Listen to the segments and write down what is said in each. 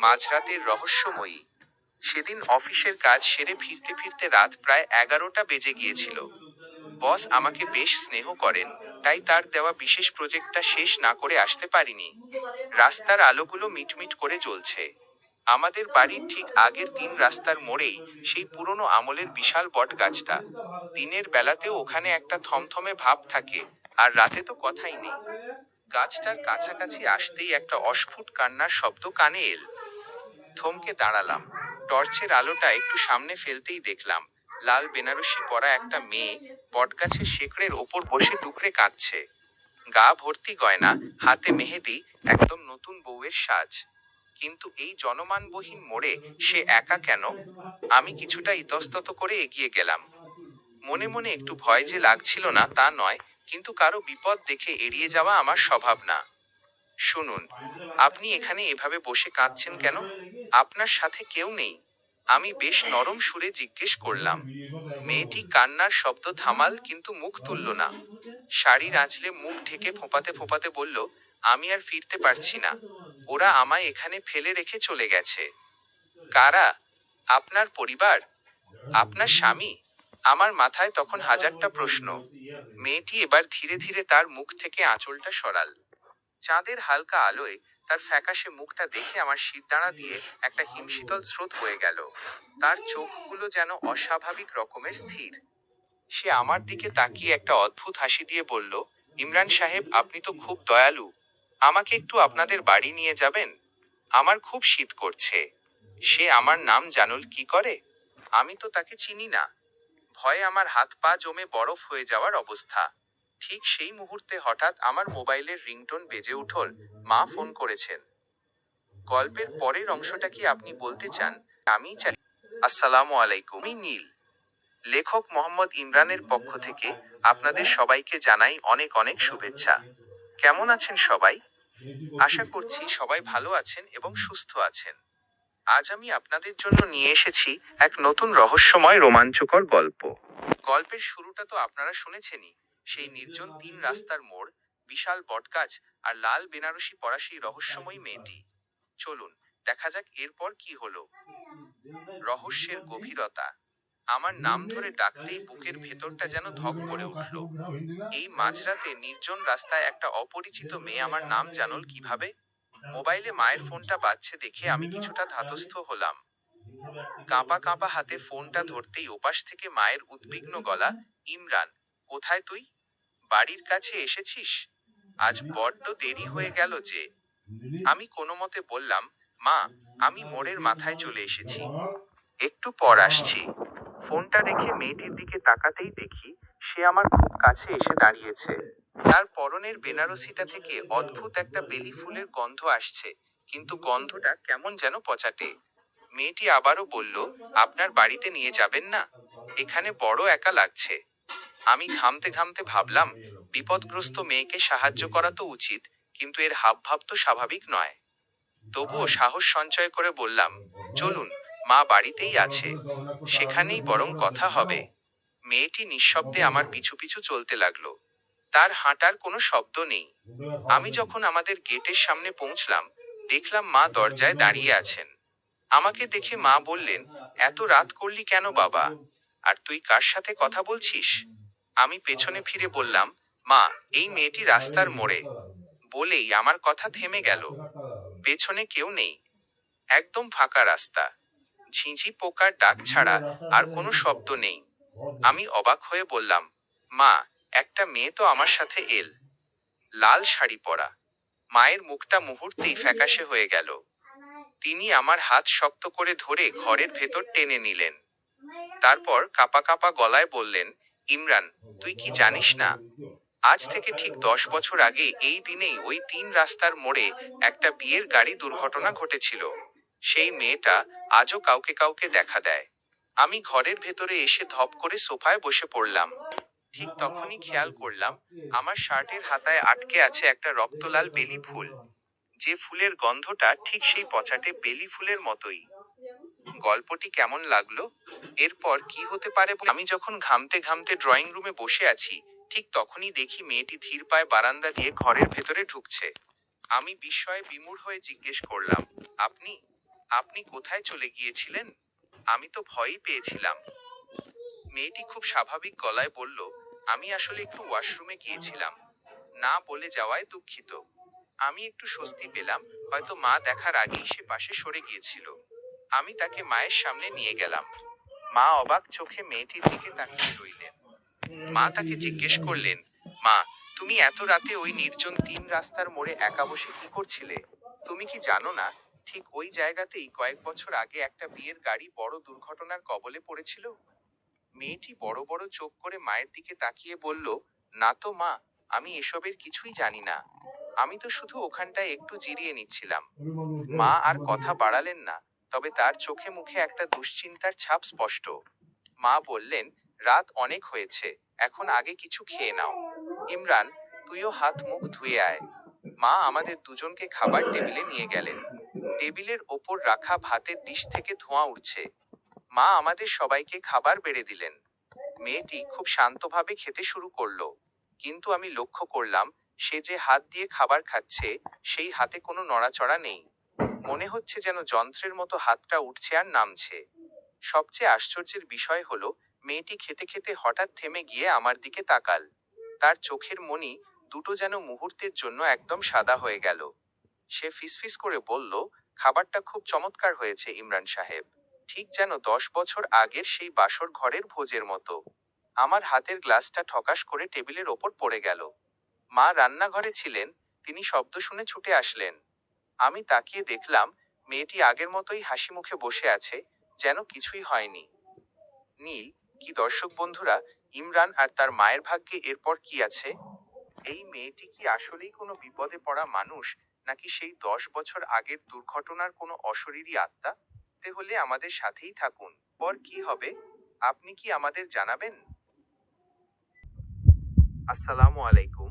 মাঝরাতের রহস্যময়ী। সেদিন অফিসের কাজ সেরে ফিরতে ফিরতে রাত প্রায় 11টা বেজে গিয়েছিল। বস আমাকে বেশ স্নেহ করেন, তাই তার দেওয়া বিশেষ প্রজেক্টটা শেষ না করে আসতে পারিনি। রাস্তার আলোগুলো মিটমিট করে জ্বলছে। আমাদের বাড়ির ঠিক আগের রাস্তার মোড়েই সেই পুরনো আমলের বিশাল বট গাছটা। দিনের বেলাতেও ওখানে একটা থমথমে ভাব থাকে, আর রাতে তো কথাই নেই। গাছটার কাছাকাছি আসতেই একটা অস্ফুট কান্নার শব্দ কানে এল। থমকে দাঁড়ালাম। টর্চের আলোটা একটু সামনে ফেলতেই দেখলাম লাল বেনারসি পরা একটা মেয়ে বটগাছের শেকড়ের ওপর বসে টুকরে কাঁদছে। গা ভর্তি গয়না, হাতে মেহেদি, একদম নতুন বউয়ের সাজ। কিন্তু এই জনমানবহীন মোড়ে সে একা কেন? আমি কিছুটা ইতস্তত করে এগিয়ে গেলাম। মনে মনে একটু ভয় যে লাগছিল না তা নয়, কিন্তু কারো বিপদ দেখে এড়িয়ে যাওয়া আমার স্বভাব না। শুনুন, আপনি এখানে এভাবে বসে কাঁদছেন কেন? আপনার সাথে কেউ নেই? আমি বেশ নরম সুরে জিজ্ঞেস করলাম। মেয়েটি কান্নার শব্দ থামাল, কিন্তু মুখ তুলল না। শাড়ির আঁচলে মুখ ঢেকে ফোঁপাতে ফোঁপাতে বলল, আমি আর ফিরতে পারছি না। ওরা আমায় এখানে ফেলে রেখে চলে গেছে। কারা? আপনার পরিবার? আপনার স্বামী? আমার মাথায় তখন হাজারটা প্রশ্ন। মেয়েটি এবার ধীরে ধীরে তার মুখ থেকে আঁচলটা সরাল। চাঁদের হালকা আলোয় তার ফ্যাকাশে মুখটা দেখে আমার শিরদাঁড়া দিয়ে একটা হিমশীতল স্রোত বয়ে গেল। তার চোখগুলো যেন অস্বাভাবিক রকমের স্থির। সে আমার দিকে তাকিয়ে একটা অদ্ভুত হাসি দিয়ে বলল, ইমরান সাহেব, আপনি তো খুব দয়ালু। আমাকে একটু আপনাদের বাড়ি নিয়ে যাবেন? আমার খুব শীত করছে। সে আমার নাম জানুল কি করে? আমি তো তাকে চিনি না। ভয়ে আমার হাত পা জমে বরফ হয়ে যাওয়ার অবস্থা। ঠিক সেই মুহূর্তে হঠাৎ আমার মোবাইলের রিংটোন বেজে উঠল। মা ফোন করেছেন। গল্পের পরের অংশটা কি আপনি বলতে চান? আমি চাই। আসসালামু আলাইকুম। আমি নীল। লেখক মোহাম্মদ ইমরানের পক্ষ থেকে আপনাদের সবাইকে জানাই অনেক অনেক শুভেচ্ছা। কেমন আছেন সবাই? আশা করছি সবাই ভালো আছেন এবং সুস্থ আছেন। আজ আমি আপনাদের জন্য নিয়ে এসেছি এক নতুন রহস্যময় রোমাঞ্চকর গল্প। গল্পের শুরুটা তো আপনারা শুনেছেনই, সেই নির্জন রাস্তার মোড়, বিশাল বটগাছ আর লাল বেনারসি পরা সেই রহস্যময়ী মেয়েটি। চলুন দেখা যাক এরপর কি হলো। রহস্যের গভীরতা। আমার নাম ধরে ডাকতেই বুকের ভেতরটা যেন ধক করে উঠল। এই মাঝরাতে নির্জন রাস্তায় একটা অপরিচিত মেয়ে আমার নাম জানল কিভাবে? মোবাইলে মায়ের ফোনটা বাজছে দেখে আমি কিছুটা ধাতস্থ হলাম। কাঁপা কাঁপা হাতে ফোনটা ধরতেই ওপাশ থেকে মায়ের উদ্বিগ্ন গলা, ইমরান, কোথায় তুই? বাড়ির কাছে এসেছিস? আজ বড্ড দেরি হয়ে গেল যে। আমি কোনোমতে বললাম, মা, আমি মোড়ের মাথায় চলে এসেছি, একটু পর আসছি। ফোনটা রেখে মেয়েটির দিকে তাকাতেই দেখি সে আমার খুব কাছে এসে দাঁড়িয়েছে। তার পরনের বেনারসিটা থেকে অদ্ভুত একটা বেলি ফুলের গন্ধ আসছে, কিন্তু গন্ধটা কেমন যেন পচাটে। মেয়েটি আবারও বলল, আপনার বাড়িতে নিয়ে যাবেন না? এখানে বড় একা লাগছে। আমি ঘামতে ঘামতে ভাবলাম, বিপদগ্রস্ত মেয়েকে সাহায্য করা তো উচিত, কিন্তু এর হাবভাব তো স্বাভাবিক নয়। তবুও সাহস সঞ্চয় করে বললাম, চলুন, মা বাড়িতেই আছে, সেখানেই বরং কথা হবে। মেয়েটি নিঃশব্দে আমার পিছু পিছু চলতে লাগলো। তার হাঁটার কোনো শব্দ নেই। আমি যখন আমাদের গেটের সামনে পৌঁছলাম, দেখলাম মা দরজায় দাঁড়িয়ে আছেন। আমাকে দেখে মা বললেন, এত রাত করলি কেন বাবা? আর তুই কার সাথে কথা বলছিস? আমি পেছনে ফিরে বললাম, মা, এই মেয়েটি রাস্তার মোড়ে। বলেই আমার কথা থেমে গেল। পেছনে কেউ নেই। একদম ফাঁকা রাস্তা। ঝিঁঝি পোকার ডাক ছাড়া আর কোনো শব্দ নেই। আমি অবাক হয়ে বললাম, মা, একটা মেয়ে তো আমার সাথে এল। লাল শাড়ি পরা। মায়ের মুখটা মুহূর্তেই ফ্যাকাশে হয়ে গেল। তিনি আমার হাত শক্ত করে ধরে ঘরের ভেতর টেনে নিলেন। তারপর কাঁপা কাঁপা গলায় বললেন, ইমরান, তুই কি জানিস না? আজ থেকে ঠিক 10 বছর আগে এই দিনেই ওই রাস্তার মোড়ে একটা বিয়ের গাড়ি দুর্ঘটনা ঘটেছিল। সেই মেয়েটা আজও কাউকে কাউকে দেখা দেয়। আমি ঘরের ভেতরে এসে ধপ করে সোফায় বসে পড়লাম। ঠিক তখনই খেয়াল করলাম, আমার শার্টের হাতায় আটকে আছে একটা রক্তলাল বেলি ফুল। যে ফুলের গন্ধটা ঠিক সেই পচাটে বেলি ফুলের মতোই। গল্পটি কেমন লাগলো? এরপর কি হতে পারে? আমি যখন ঘামতে ঘামতে ড্রয়িং রুমে বসে আছি, ঠিক তখনই দেখি মেয়েটি ধীর পায়ে বারান্দা দিয়ে ঘরের ভেতরে ঢুকছে। আমি বিস্ময়ে বিমূঢ় হয়ে জিজ্ঞেস করলাম, আপনি? আপনি কোথায় চলে গিয়েছিলেন? আমি তো ভয়ই পেয়েছিলাম। মেয়েটি খুব স্বাভাবিক গলায় বলল, আমি আসলে একটু ওয়াশরুমে গিয়েছিলাম। না বলে যাওয়ায় দুঃখিত। আমি একটু স্বস্তি পেলাম, হয়তো মা দেখার আগেই সে পাশে সরে গিয়েছিল। আমি তাকে মায়ের সামনে নিয়ে গেলাম। মা অবাক চোখে মেয়েটির দিকে তাকিয়ে রইলেন। মা তাকে জিজ্ঞেস করলেন, মা, তুমি এত রাতে ওই নির্জন 3 রাস্তার মোড়ে একা বসে কি করছিলে? তুমি কি জানো না, ঠিক ওই জায়গাতেই কয়েক বছর আগে একটা বিয়ের গাড়ি বড় দুর্ঘটনার কবলে পড়েছিল? মেয়েটি বড় বড় চোখ করে মায়ের দিকে তাকিয়ে বলল, না তো মা, আমি এসবের কিছুই জানি না। আমি তো শুধু ওখানটায় একটু জিরিয়ে নিচ্ছিলাম। মা আর কথা বাড়ালেন না, তবে তার চোখে মুখে একটা দুশ্চিন্তার ছাপ স্পষ্ট। মা বললেন, রাত অনেক হয়েছে, এখন আগে কিছু খেয়ে নাও। ইমরান, তুইও হাত মুখ ধুয়ে আয়। মা আমাদের দুজনকে খাবার টেবিলে নিয়ে গেলেন। টেবিলের ওপর রাখা ভাতের ডিশ থেকে ধোঁয়া উঠছে। মা আমাদের সবাইকে খাবার বেড়ে দিলেন। মেয়েটি খুব শান্তভাবে খেতে শুরু করলো, কিন্তু আমি লক্ষ্য করলাম, সে যে হাত দিয়ে খাবার খাচ্ছে, সেই হাতে কোনো নড়াচড়া নেই। মনে হচ্ছে যেন যন্ত্রের মতো হাতটা উঠছে আর নামছে। সবচেয়ে আশ্চর্যের বিষয় হলো, মেয়েটি খেতে খেতে হঠাৎ থেমে গিয়ে আমার দিকে তাকাল। তার চোখের মণি দুটো যেন মুহূর্তের জন্য একদম সাদা হয়ে গেল। সে ফিসফিস করে বলল, খাবারটা খুব চমৎকার হয়েছে ইমরান সাহেব। ঠিক যেন 10 বছর আগের সেই বাসর ঘরের ভোজের মতো। আমার হাতের গ্লাসটা ঠকাস করে টেবিলের ওপর পড়ে গেল। মা রান্নাঘরে ছিলেন, তিনি শব্দ শুনে ছুটে আসলেন। আমি তাকিয়ে দেখলাম, মেয়েটি আগের মতোই হাসি মুখে বসে আছে, যেন কিছুই হয়নি। নীল, কি দর্শক বন্ধুরা, ইমরান আর তার মায়ের ভাগ্যে এরপর কি আছে? এই মেয়েটি কি আসলেই কোনো বিপদে পড়া মানুষ, নাকি সেই 10 বছর আগের দুর্ঘটনার কোনো অশরীরী আত্মা? তে হলে আমাদের সাথেই থাকুন। পর কি হবে, আপনি কি আমাদের জানাবেন? আসসালামু আলাইকুম।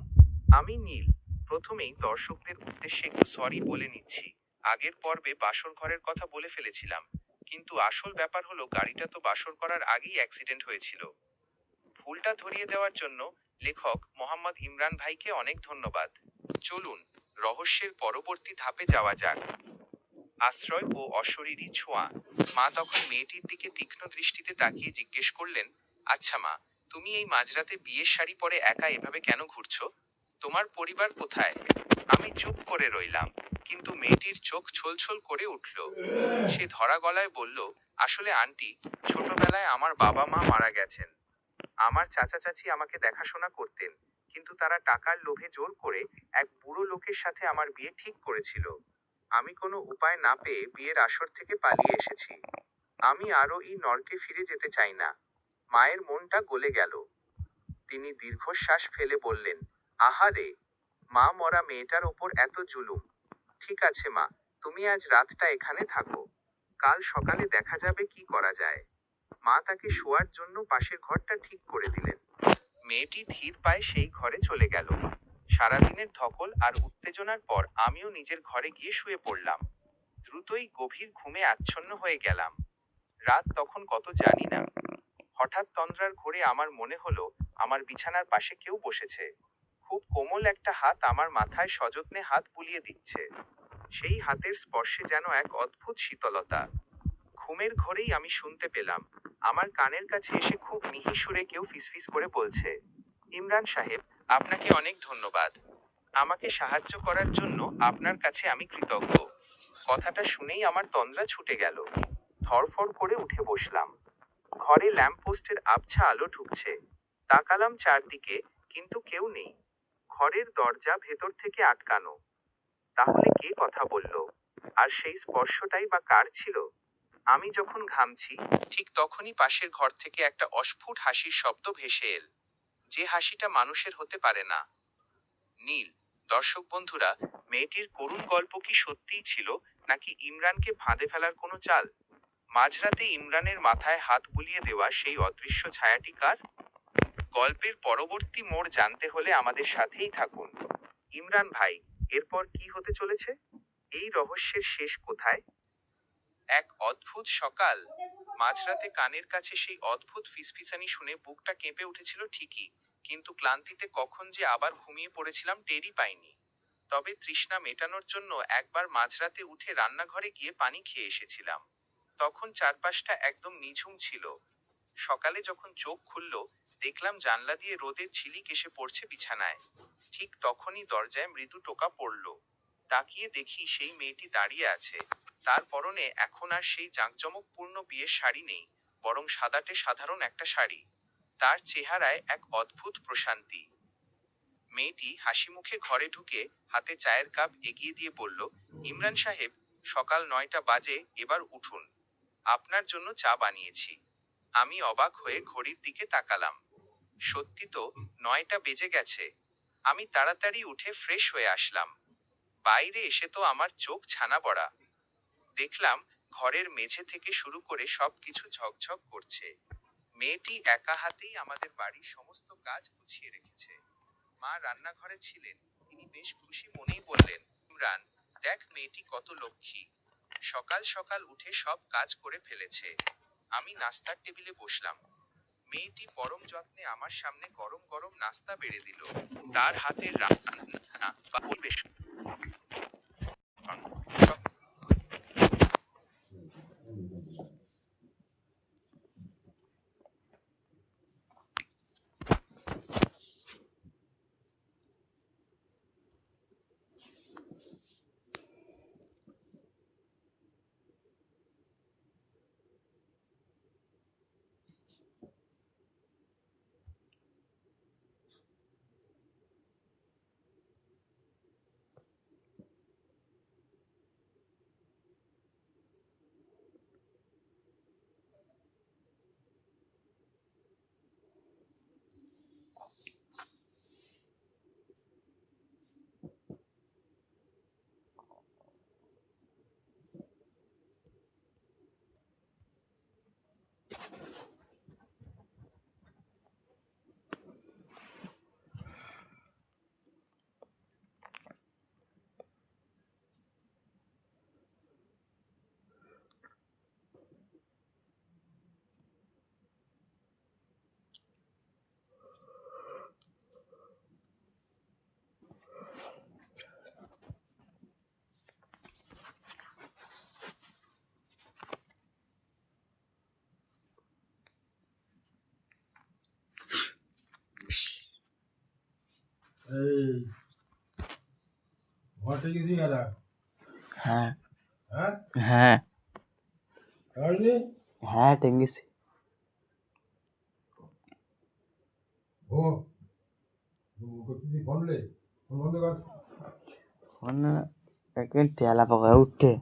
আমি নীল। প্রথমেই দর্শকদের উদ্দেশ্যে একটু সরি বলে নিচ্ছি। আগের পর্বে বাসর ঘরের কথা বলে ফেলেছিলাম, কিন্তু আসল ব্যাপার হলো গাড়িটা তো বাসর করার আগেই অ্যাক্সিডেন্ট হয়েছিল। ভুলটা ধরিয়ে দেওয়ার জন্য লেখক মোহাম্মদ ইমরান ভাইকে অনেক ধন্যবাদ। চলুন রহস্যের পরবর্তী ধাপে যাওয়া যাক। আশ্রয় ও অশরীরী ছোঁয়া। মা তখন মেয়েটির দিকে তীক্ষ্ণ দৃষ্টিতে তাকিয়ে জিজ্ঞেস করলেন, আচ্ছা মা, তুমি এই মাঝরাতে বিয়ের শাড়ি পরে একা এভাবে কেন ঘুরছো? তোমার পরিবার কোথায়? আমি চুপ করে রইলাম, কিন্তু মেয়েটির চোখ ছলছল করে উঠল। সে ধরা গলায় বলল, আসলে আন্টি, ছোটবেলায় আমার বাবা মা মারা গেছেন। আমার চাচা চাচি আমাকে দেখাশোনা করতেন, কিন্তু তারা টাকার লোভে জোর করে এক বুড়ো লোকের সাথে আমার বিয়ে ঠিক করেছিল। আমি কোনো উপায় না পেয়ে বিয়ের আসর থেকে পালিয়ে এসেছি। আমি আরও এই নরকে ফিরে যেতে চাই না। মায়ের মনটা গলে গেল। তিনি দীর্ঘশ্বাস ফেলে বললেন, আহারে, মা মরা মেয়েটার ওপর এত জুলুম। ঠিক আছে মা, তুমি আজ রাতটা এখানে থাকো। কাল সকালে দেখা যাবে কি করা যায়। মা তাকে শোয়ার জন্য পাশের ঘরটা ঠিক করে দিলেন। মেয়েটি ধীর পায়ে সেই ঘরে চলে গেল। সারাদিনের ধকল আর উত্তেজনার পর আমিও নিজের ঘরে গিয়ে শুয়ে পড়লাম। দ্রুতই গভীর ঘুমে আচ্ছন্ন হয়ে গেলাম। রাত তখন কত জানি না। হঠাৎ তন্দ্রার ঘোরে আমার মনে হলো, আমার বিছানার পাশে কেউ বসেছে। খুব কোমল একটা হাত আমার মাথায় সযত্নে হাত বুলিয়ে দিচ্ছে। সেই হাতের স্পর্শে যেন এক অদ্ভুত শীতলতা। ঘুমের ঘোরেই আমি শুনতে পেলাম, আমার কানের কাছে এসে খুব মিহি সুরে কেউ ফিসফিস করে বলছে, ইমরান সাহেব, আপনাকে অনেক ধন্যবাদ। আমাকে সাহায্য করার জন্য আপনার কাছে আমি কৃতজ্ঞ। কথাটা শুনেই আমার তন্দ্রা ছুটে গেল। ধড়ফড় করে উঠে বসলাম। ঘরে ল্যাম্পপোস্টের আবছা আলো ঢুকছে। তাকালাম চারদিকে, কিন্তু কেউ নেই। ঘরের দরজা ভেতর থেকে আটকানো। তাহলে কে কথা বলল? আর সেই স্পর্শটাই বা কার ছিল? আমি যখন ঘামছি, ঠিক তখনই পাশের ঘর থেকে একটা অস্ফুট হাসির শব্দ ভেসে এল। যে হাসিটা মানুষের হতে পারে না। নীল, দর্শক বন্ধুরা, মেয়েটির করুণ গল্প কি সত্যিই ছিল, নাকি ইমরানকে ফাঁদে ফেলার কোনো চাল? মাঝরাতে ইমরানের মাথায় হাত বুলিয়ে দেওয়া সেই অদৃশ্য ছায়াটি কার? গল্পের পরবর্তী মোড় জানতে হলে আমাদের সাথেই থাকুন। ইমরান ভাই, এরপর কি হতে চলেছে? এই রহস্যের শেষ কোথায়? এক অদ্ভুত সকাল। মাঝরাতে কানের কাছে সেই অদ্ভুত ফিসফিসানি শুনে বুকটা কেঁপে উঠেছিল ঠিকই, কিন্তু ক্লান্তিতে কখন যে আবার ঘুমিয়ে পড়েছিলাম টেরই পাইনি। তবে তৃষ্ণা মেটানোর জন্য একবার মাঝরাতে উঠে রান্নাঘরে গিয়ে পানি খেয়ে এসেছিলাম। তখন চারপাশটা একদম নিঝুম ছিল। সকালে যখন চোখ খুলল, দেখলাম জানলা দিয়ে রোদের ঝিলিক এসে পড়ছে বিছানায়। ঠিক তখনই দরজায় মৃদু টোকা পড়ল। তাকিয়ে দেখি সেই মেয়েটি দাঁড়িয়ে আছে। তার পরনে এখন আর সেই জাঁকজমকপূর্ণ বিয়ের শাড়ি নেই, বরং সাদাটে সাধারণ একটা শাড়ি। তার চেহারায় এক অদ্ভুত প্রশান্তি। মেয়েটি হাসিমুখে ঘরে ঢুকে হাতে চায়ের কাপ এগিয়ে দিয়ে বলল, ইমরান সাহেব, সকাল 9টা বাজে, এবার উঠুন। আপনার জন্য চা বানিয়েছি। আমি অবাক হয়ে ঘড়ির দিকে তাকালাম। সত্যি তো, 9টা বেজে গেছে। আমি তাড়াতাড়ি উঠে ফ্রেশ হয়ে আসলাম। বাইরে এসে তো আমার চোখ ছানা বড়া। দেখলাম ঘরের মেঝে থেকে শুরু করে সবকিছু ঝকঝক করছে। মেয়েটি একা হাতেই আমাদের বাড়ির সমস্ত কাজ গুছিয়ে রেখেছে। মা রান্নাঘরে ছিলেন। তিনি বেশ খুশি মনেই বললেন, ইমরান, দেখ মেয়েটি কত লক্ষ্মী। সকাল সকাল উঠে সব কাজ করে ফেলেছে। আমি নাস্তার টেবিলে বসলাম। মেয়েটি পরম যত্নে আমার সামনে গরম গরম নাস্তা বেড়ে দিল। তার হাতের রান্না বা পরিবেশন সব এই ঘরটা গেছি কারা? হ্যাঁ হ্যাঁ হ্যাঁ কারণে হ্যাঁ টেঙ্গিছি ও করতেছি ফোনলে ফোন বন্ধ কর। ফোন একদিন তেলা পাকা উঠে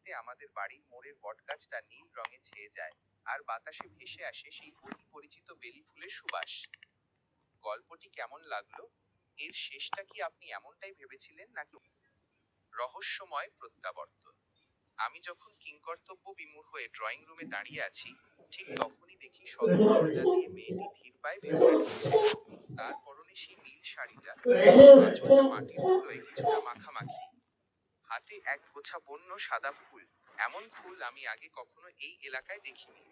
রাতে আমাদের বাড়ির মোড়ের বটগাছটা নীল রঙে ছেয়ে যায়, আর বাতাসে ভেসে আসে সেই অতি পরিচিত বেলি ফুলের সুবাস। গল্পটি কেমন লাগলো? এর শেষটা কি আপনি এমনটাই ভেবেছিলেন নাকি রহস্যময় প্রত্যাবর্তন? আমি যখন কিংকর্তব্য বিমূঢ় হয়ে ড্রয়িং রুমে দাঁড়িয়ে আছি, ঠিক তখনই দেখি সদর দরজা দিয়ে মেয়েটি ধীর পায়ে ভেতরে ঢুকছে। তার পরনে সেই নীল শাড়িটা, আঁচলটা মাটির ধুলোয় কিছুটা মাখামাখি, হাতে এক গোছা বন্য সাদা ফুল। এমন ফুল আমি আগে কখনো এই এলাকায় দেখিনি।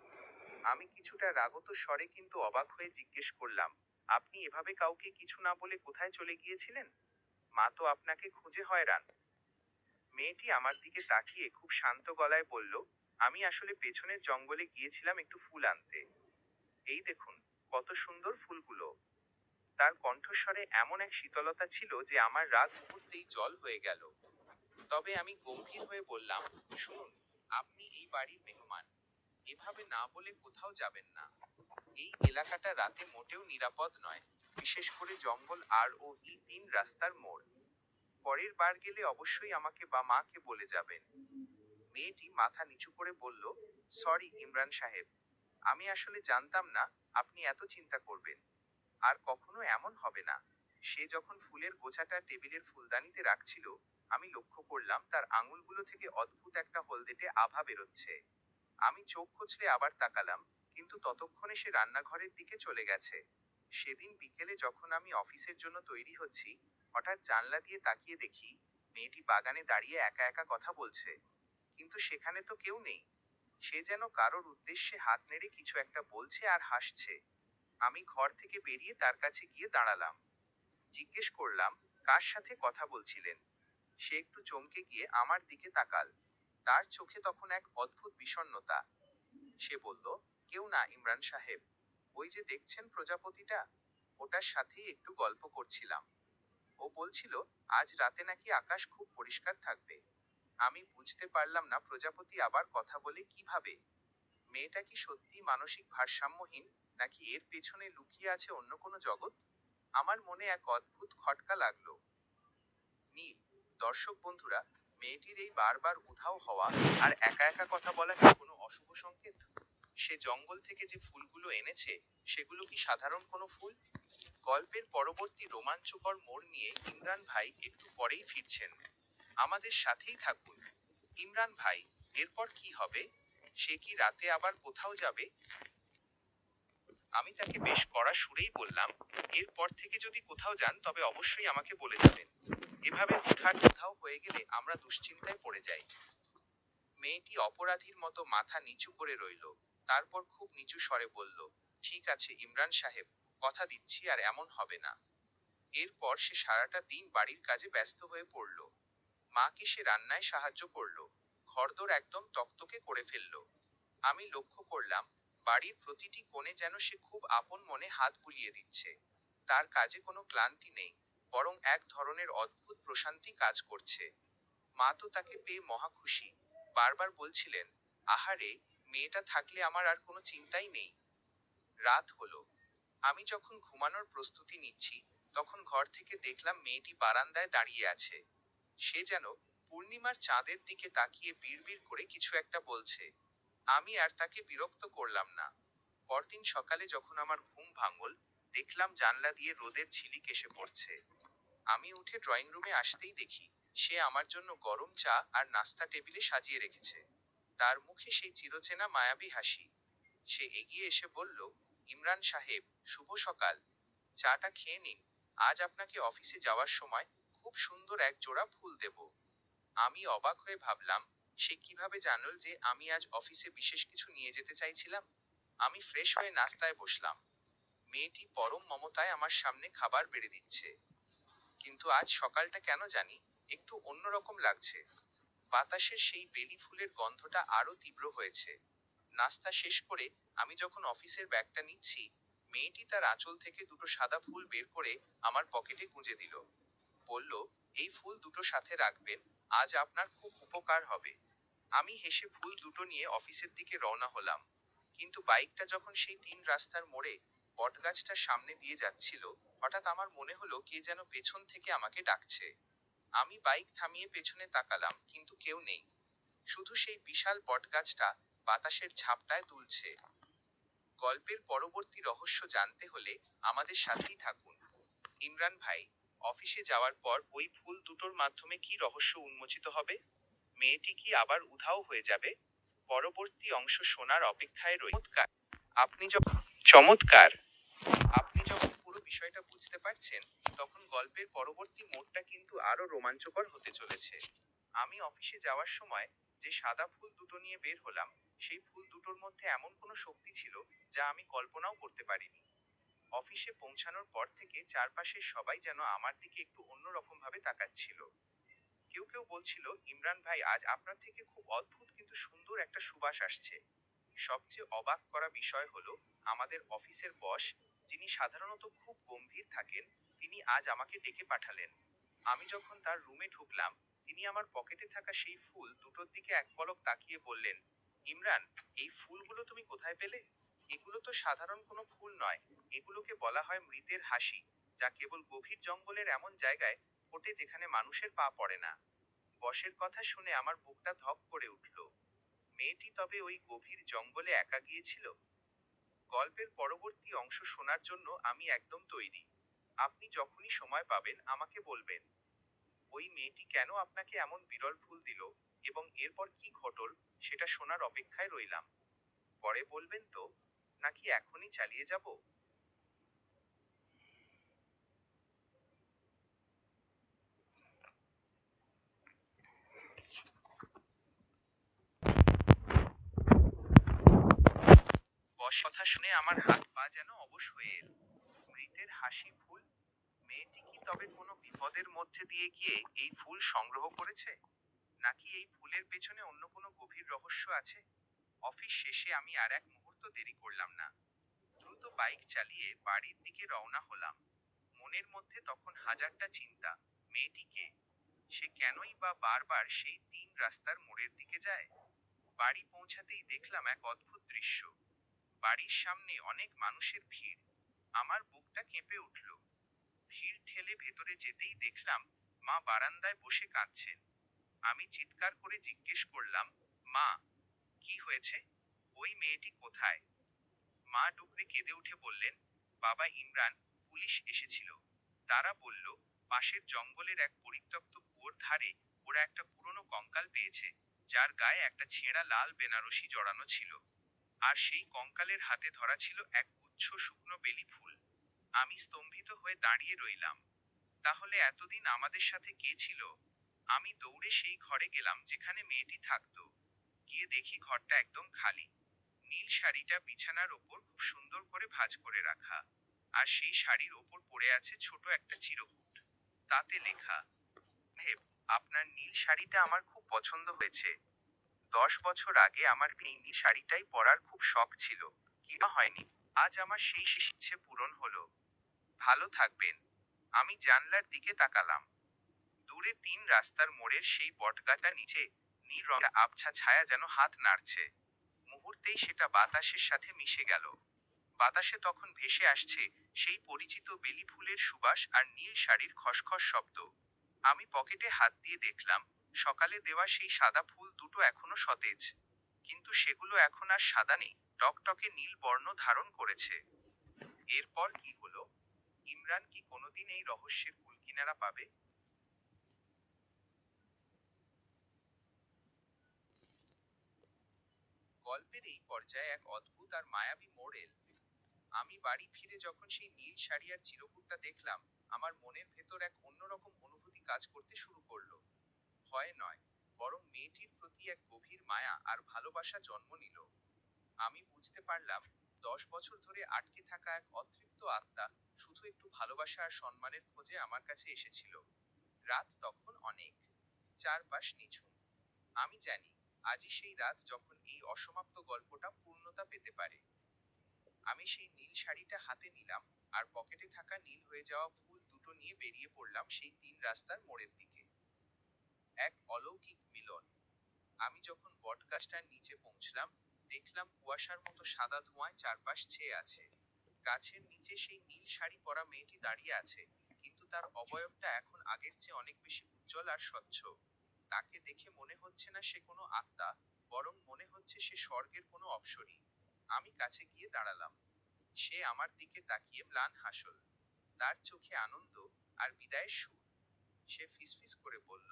আমি কিছুটা রাগত স্বরে কিন্তু অবাক হয়ে জিজ্ঞেস করলাম, আপনি এভাবে কাউকে কিছু না বলে কোথায় চলে গিয়েছিলেন? মা তো আপনাকে খুঁজে হয়রান। মেয়েটি আমার দিকে তাকিয়ে খুব শান্ত গলায় বলল, আমি আসলে পেছনের জঙ্গলে গিয়েছিলাম একটু ফুল আনতে। এই দেখুন, কত সুন্দর ফুলগুলো। তার কণ্ঠস্বরে এমন এক শীতলতা ছিল যে আমার রাগ মুহূর্তেই জল হয়ে গেল। তবে আমি গম্ভীর হয়ে বললাম, শুনুন, আপনি এই বাড়ির মেহমান। এভাবে না বলে কোথাও যাবেন না। এই এলাকাটা রাতে মোটেও নিরাপদ নয়, বিশেষ করে জঙ্গল আর এই 3 রাস্তার মোড়। পরের বার গেলে অবশ্যই আমাকে বা মাকে বলে যাবেন। মেয়েটি মাথা নিচু করে বলল, সরি ইমরান সাহেব, আমি আসলে জানতাম না আপনি এত চিন্তা করবেন। আর কখনো এমন হবে না। সে যখন ফুলের গোছাটা টেবিলের ফুলদানিতে রাখছিল, আমি লক্ষ্য করলাম তার আঙুলগুলো থেকে অদ্ভুত একটা হলদেটে আভা বেরোচ্ছে। আমি চোখ কচলে আবার তাকালাম, কিন্তু ততক্ষণে সে রান্নাঘরের দিকে চলে গেছে। সেদিন বিকেলে যখন আমি অফিসের জন্য তৈরি হচ্ছি, হঠাৎ জানলা দিয়ে তাকিয়ে দেখি মেয়েটি বাগানে দাঁড়িয়ে একা একা কথা বলছে। কিন্তু সেখানে তো কেউ নেই। সে যেন কারোর উদ্দেশ্যে হাত নেড়ে কিছু একটা বলছে আর হাসছে। আমি ঘর থেকে বেরিয়ে তার কাছে গিয়ে দাঁড়ালাম। জিজ্ঞেস করলাম, কার সাথে কথা বলছিলেন? সে একটু চমকে গিয়ে আমার দিকে তাকাল। তার চোখে তখন এক অদ্ভুত বিষণ্ণতা। সে বলল, কেউ না ইমরান সাহেব, ওই যে দেখছেন প্রজাপতিটা, ওটার সাথেই একটু গল্প করছিলাম। ও বলছিল আজ রাতে নাকি আকাশ খুব পরিষ্কার থাকবে। আমি বুঝতে পারলাম না প্রজাপতি আবার কথা বলে কিভাবে। মেয়েটা কি সত্যি মানসিক ভারসাম্যহীন, নাকি এর পেছনে লুকিয়ে আছে অন্য কোনো জগৎ? আমার মনে এক অদ্ভুত খটকা লাগলো। নীল, দর্শক বন্ধুরা, মেয়েটির এই বারবার উধাও হওয়া আর একা একা কথা বলা কি কোনো অশুভ সংকেত? সে জঙ্গল থেকে যে ফুলগুলো এনেছে, সেগুলো কি সাধারণ কোনো ফুল? গল্পের পরবর্তী রোমাঞ্চকর মোড় নিয়ে ইমরান ভাই একটু পরেই ফিরছেন। আমাদের সাথেই থাকুন। ইমরান ভাই, এরপর কি হবে? সে কি রাতে আবার কোথাও যাবে? আমি তাকে বেশ কড়া সুরেই বললাম, এরপর থেকে যদি কোথাও যান তবে অবশ্যই আমাকে বলে যাবেন। এভাবে হুটহাট কোথাও হয়ে গেলে আমরা দুশ্চিন্তায় পড়ে যাই। মেয়েটি অপরাধীর মতো মাথা নিচু করে রইল। তারপর খুব নিচু স্বরে বলল, ঠিক আছে ইমরান সাহেব, কথা দিচ্ছি আর এমন হবে না। এরপর সে সারাটা দিন বাড়ির কাজে ব্যস্ত হয়ে পড়ল। মাকে সে রান্নায় সাহায্য করল, ঘরদোর একদম তকতকে করে ফেলল। আমি লক্ষ্য করলাম বাড়ির প্রতিটি কোণে যেন সে খুব আপন মনে হাত বুলিয়ে দিচ্ছে। তার কাজে কোনো ক্লান্তি নেই, বরং এক ধরনের অদ্ভুত প্রশান্তি কাজ করছে। মা তো তাকে পেয়ে মহা খুশি, বারবার বলছিলেন, আহারে, মেয়েটা থাকলে আমার আর কোনো চিন্তাই নেই। রাত হলো। আমি যখন ঘুমানোর প্রস্তুতি নিচ্ছি, তখন ঘর থেকে দেখলাম মেয়েটি বারান্দায় দাঁড়িয়ে আছে। সে যেন পূর্ণিমার চাঁদের দিকে তাকিয়ে বিড়বিড় করে কিছু একটা বলছে। আমি আর তাকে বিরক্ত করলাম না। পরদিন সকালে যখন আমার ঘুম ভাঙল, দেখলাম জানলা দিয়ে রোদের ঝিলিক এসে পড়ছে। আমি উঠে ড্রয়িং রুমে আসতেই দেখি সে আমার জন্য গরম চা আর নাস্তা টেবিলে সাজিয়ে রেখেছে। তার মুখে সেই চিরচেনা মায়াবী হাসি। সে এগিয়ে এসে বলল, ইমরান সাহেব, শুভ সকাল। চাটা খেয়ে নিন। আজ আপনাকে অফিসে যাওয়ার সময় খুব সুন্দর এক জোড়া ফুল দেব। আমি অবাক হয়ে ভাবলাম, সে কিভাবে জানল যে আমি আজ অফিসে বিশেষ কিছু নিয়ে যেতে চাইছিলাম? আমি ফ্রেশ হয়ে নাস্তায় বসলাম। মেয়েটি পরম মমতায় আমার সামনে খাবার বেড়ে দিচ্ছে। কিন্তু আজ সকালটা কেন জানি একটু অন্যরকম লাগছে। বাতাসের সেই বেলি ফুলের গন্ধটা আরো তীব্র হয়েছে। নাস্তা শেষ করে আমি যখন অফিসের ব্যাগটা নিচ্ছি, মেয়েটি তার আঁচল থেকে দুটো সাদা ফুল বের করে আমার পকেটে গুঁজে দিল। বলল, এই ফুল দুটো সাথে রাখবেন, আজ আপনার খুব উপকার হবে। আমি হেসে ফুল দুটো নিয়ে অফিসের দিকে রওনা হলাম। কিন্তু বাইকটা যখন সেই 3 রাস্তার মোড়ে বটগাছটার সামনে দিয়ে যাচ্ছিল, হঠাৎ আমার মনে হলো কে যেন পেছন থেকে আমাকে ডাকছে। আমি বাইক থামিয়ে পেছনে তাকালাম, কিন্তু কেউ নেই। শুধু সেই বিশাল বটগাছটা বাতাসের ঝাপটায় দুলছে। গল্পের পরবর্তী রহস্য জানতে হলে আমাদের সাথেই থাকুন। ইমরান ভাই, অফিসে যাওয়ার পর ওই ফুল দুটোর মাধ্যমে কি রহস্য উন্মোচিত হবে? মেয়েটি কি আবার উধাও হয়ে যাবে? পরবর্তী অংশ শোনার অপেক্ষায় রই। চমৎকার! আপনি যখন পুরো বিষয়টা বুঝতে পারছেন, তখন গল্পের পরবর্তী মোড়টা কিন্তু আরো রোমাঞ্চকর হতে চলেছে। আমি অফিসে যাওয়ার সময় যে সাদা ফুল দুটো নিয়ে বের হলাম, সেই ফুল দুটোর মধ্যে এমন কোনো শক্তি ছিল যা আমি কল্পনাও করতে পারিনি। অফিসে পৌঁছানোর পর থেকে চারপাশের সবাই যেন আমার দিকে একটু অন্যরকম ভাবে তাকাচ্ছিল। কেউ কেউ বলছিল, ইমরান ভাই, আজ আপনার থেকে খুব অদ্ভুত কিন্তু সুন্দর একটা সুবাস আসছে। সবচেয়ে অবাক করা বিষয় হলো, আমাদের অফিসের বস, যিনি সাধারণত খুব গম্ভীর থাকেন, তিনি আজ আমাকে ডেকে পাঠালেন। আমি যখন তার রুমে ঢুকলাম, তিনি আমার পকেটে থাকা সেই ফুল দুটোর দিকে এক পলক তাকিয়ে বললেন, ইমরান, এই ফুলগুলো তুমি কোথায় পেলে? এগুলো তো সাধারণ কোনো ফুল নয়, এগুলোকে বলা হয় মৃতের হাসি, যা কেবল গভীর জঙ্গলের এমন জায়গায় ফোটে যেখানে মানুষের পা পড়ে না। বসের কথা শুনে আমার বুকটা ধক করে উঠল। মেয়েটি তবে ওই গভীর জঙ্গলে একা গিয়েছিল? গল্পের পরবর্তী অংশ শোনার জন্য আমি একদম তৈরি। আপনি যখনই সময় পাবেন আমাকে বলবেন। ওই মেয়েটি কেন আপনাকে এমন বিরল ফুল দিল, এবং এরপর কি ঘটল, সেটা শোনার অপেক্ষায় রইলাম। পরে বলবেন তো, নাকি এখনই চালিয়ে যাব? বস কথা শুনে আমার হাত পা যেন অবশ হয়ে এল। মৃতের হাসি ফুল? মেয়েটি কি তবে কোনো বিপদের মধ্যে দিয়ে গিয়ে এই ফুল সংগ্রহ করেছে? নাকি এই ফুলের পেছনে অন্য কোনো গভীর রহস্য আছে? অফিস শেষে আমি আর এক মুহূর্ত দেরি করলাম না। দ্রুত বাইক চালিয়ে বাড়ির দিকে রওনা হলাম। মনের মধ্যে তখন হাজারটা চিন্তা। মেয়েটিকে, সে কেনই বা বারবার সেই তিন রাস্তার মোড়ের দিকে যায়? বাড়ি পৌঁছাতেই দেখলাম এক অদ্ভুত দৃশ্য। বাড়ির সামনে অনেক মানুষের ভিড়। আমার বুকটা কেঁপে উঠল। ভিড় ঠেলে ভেতরে যেতেই দেখলাম মা বারান্দায় বসে কাঁদছেন। আমি চিৎকার করে জিজ্ঞেস করলাম, মা, কি হয়েছে? ওই মেয়েটি কোথায়? মা ডুকরে কেঁদে উঠে বললেন, বাবা ইমরান, পুলিশ এসেছিল। তারা বলল, পাশের জঙ্গলের এক পরিত্যক্ত কুয়োর ধারে ওরা একটা পুরনো কঙ্কাল পেয়েছে, যার গায়ে একটা ছেঁড়া লাল বেনারসি জড়ানো ছিল। আর সেই কঙ্কালের হাতে ধরা ছিল এক গুচ্ছ শুকনো বেলি ফুল। আমি স্তম্ভিত হয়ে দাঁড়িয়ে রইলাম। তাহলে এতদিন আমাদের সাথে কে ছিল? আমি দৌড়ে সেই ঘরে গেলাম যেখানে মেয়েটি থাকতো। গিয়ে দেখি ঘরটা একদম খালি। নীল শাড়িটা বিছানার ওপর খুব সুন্দর করে ভাঁজ করে রাখা। আর সেই শাড়ির ওপর পড়ে আছে ছোট একটা চিরকুট। তাতে লেখা, সাহেব, আপনার নীল শাড়িটা আমার খুব পছন্দ হয়েছে। 10 বছর আগে আমার এই নীল শাড়িটাই পরার খুব শখ ছিল, কিনা হয়নি। আজ আমার সেই ইচ্ছে পূরণ হলো। ভালো থাকবেন। আমি জানলার দিকে তাকালাম। দূরে তিন রাস্তার মোড়ের সেই বটগাছটার নিচে নীল রঙের আবছা ছায়া যেন হাত নাড়ছে। মুহূর্তেই সেটা বাতাসের সাথে মিশে গেল। বাতাসে তখন ভেসে আসছে সেই পরিচিত বেলি ফুলের সুবাস আর নীল শাড়ির খসখস শব্দ। আমি পকেটে হাত দিয়ে দেখলাম, সকালে দেওয়া সেই সাদা ফুল দুটো এখনো সতেজ। কিন্তু সেগুলো এখন আর সাদা নেই, টকটকে নীল বর্ণ ধারণ করেছে। এরপর কি হলো? ইমরান কি কোনোদিন এই রহস্যের কুলকিনারা পাবে? গল্পের এই পর্যায়ে এক অদ্ভুত আর মায়াবী মোড় এল। আমি বাড়ি ফিরে যখন সেই নীল শাড়ি আর চিরকুটটা দেখলাম, আমার মনের ভেতর এক অন্যরকম অনুভূতি কাজ করতে শুরু করলো। ভয় নয়, বরং মেয়েটির প্রতি এক গভীর মায়া আর ভালোবাসা জন্ম নিল। আমি বুঝতে পারলাম, 10 বছর ধরে আটকে থাকা এক অতৃপ্ত আত্মা শুধু একটু ভালোবাসা আর সম্মানের খোঁজে আমার কাছে এসেছিল। রাত তখন অনেক, চারপাশ নিঝুম। আমি জানি, আজই সেই রাত যখন এই অসমাপ্ত গল্পটা পূর্ণতা পেতে পারে। আমি সেই নীল শাড়িটা হাতে নিলাম, আর পকেটে থাকা নীল হয়ে যাওয়া ফুল দুটো নিয়ে বেরিয়ে পড়লাম সেই তিন রাস্তার মোড়ের দিকে। এক অলৌকিক মিলন। আমি যখন বটগাছটার নিচে পৌঁছলাম, দেখলাম কুয়াশার মতো সাদা ধোঁয়ায় চারপাশ ছেয়ে আছে। গাছের নিচে সেই নীল শাড়ি পরা মেয়েটি দাঁড়িয়ে আছে, কিন্তু তার অবয়বটা এখন আগের চেয়ে অনেক বেশি উজ্জ্বল আর স্বচ্ছ। তাকে দেখে মনে হচ্ছে না সে কোনো আত্মা, বরং মনে হচ্ছে সে স্বর্গের কোনো অপ্সরী। আমি কাছে গিয়ে দাঁড়ালাম। সে আমার দিকে তাকিয়ে ম্লান হাসল। তার চোখে আনন্দ আর বিদায়ের সুর। সে ফিসফিস করে বলল,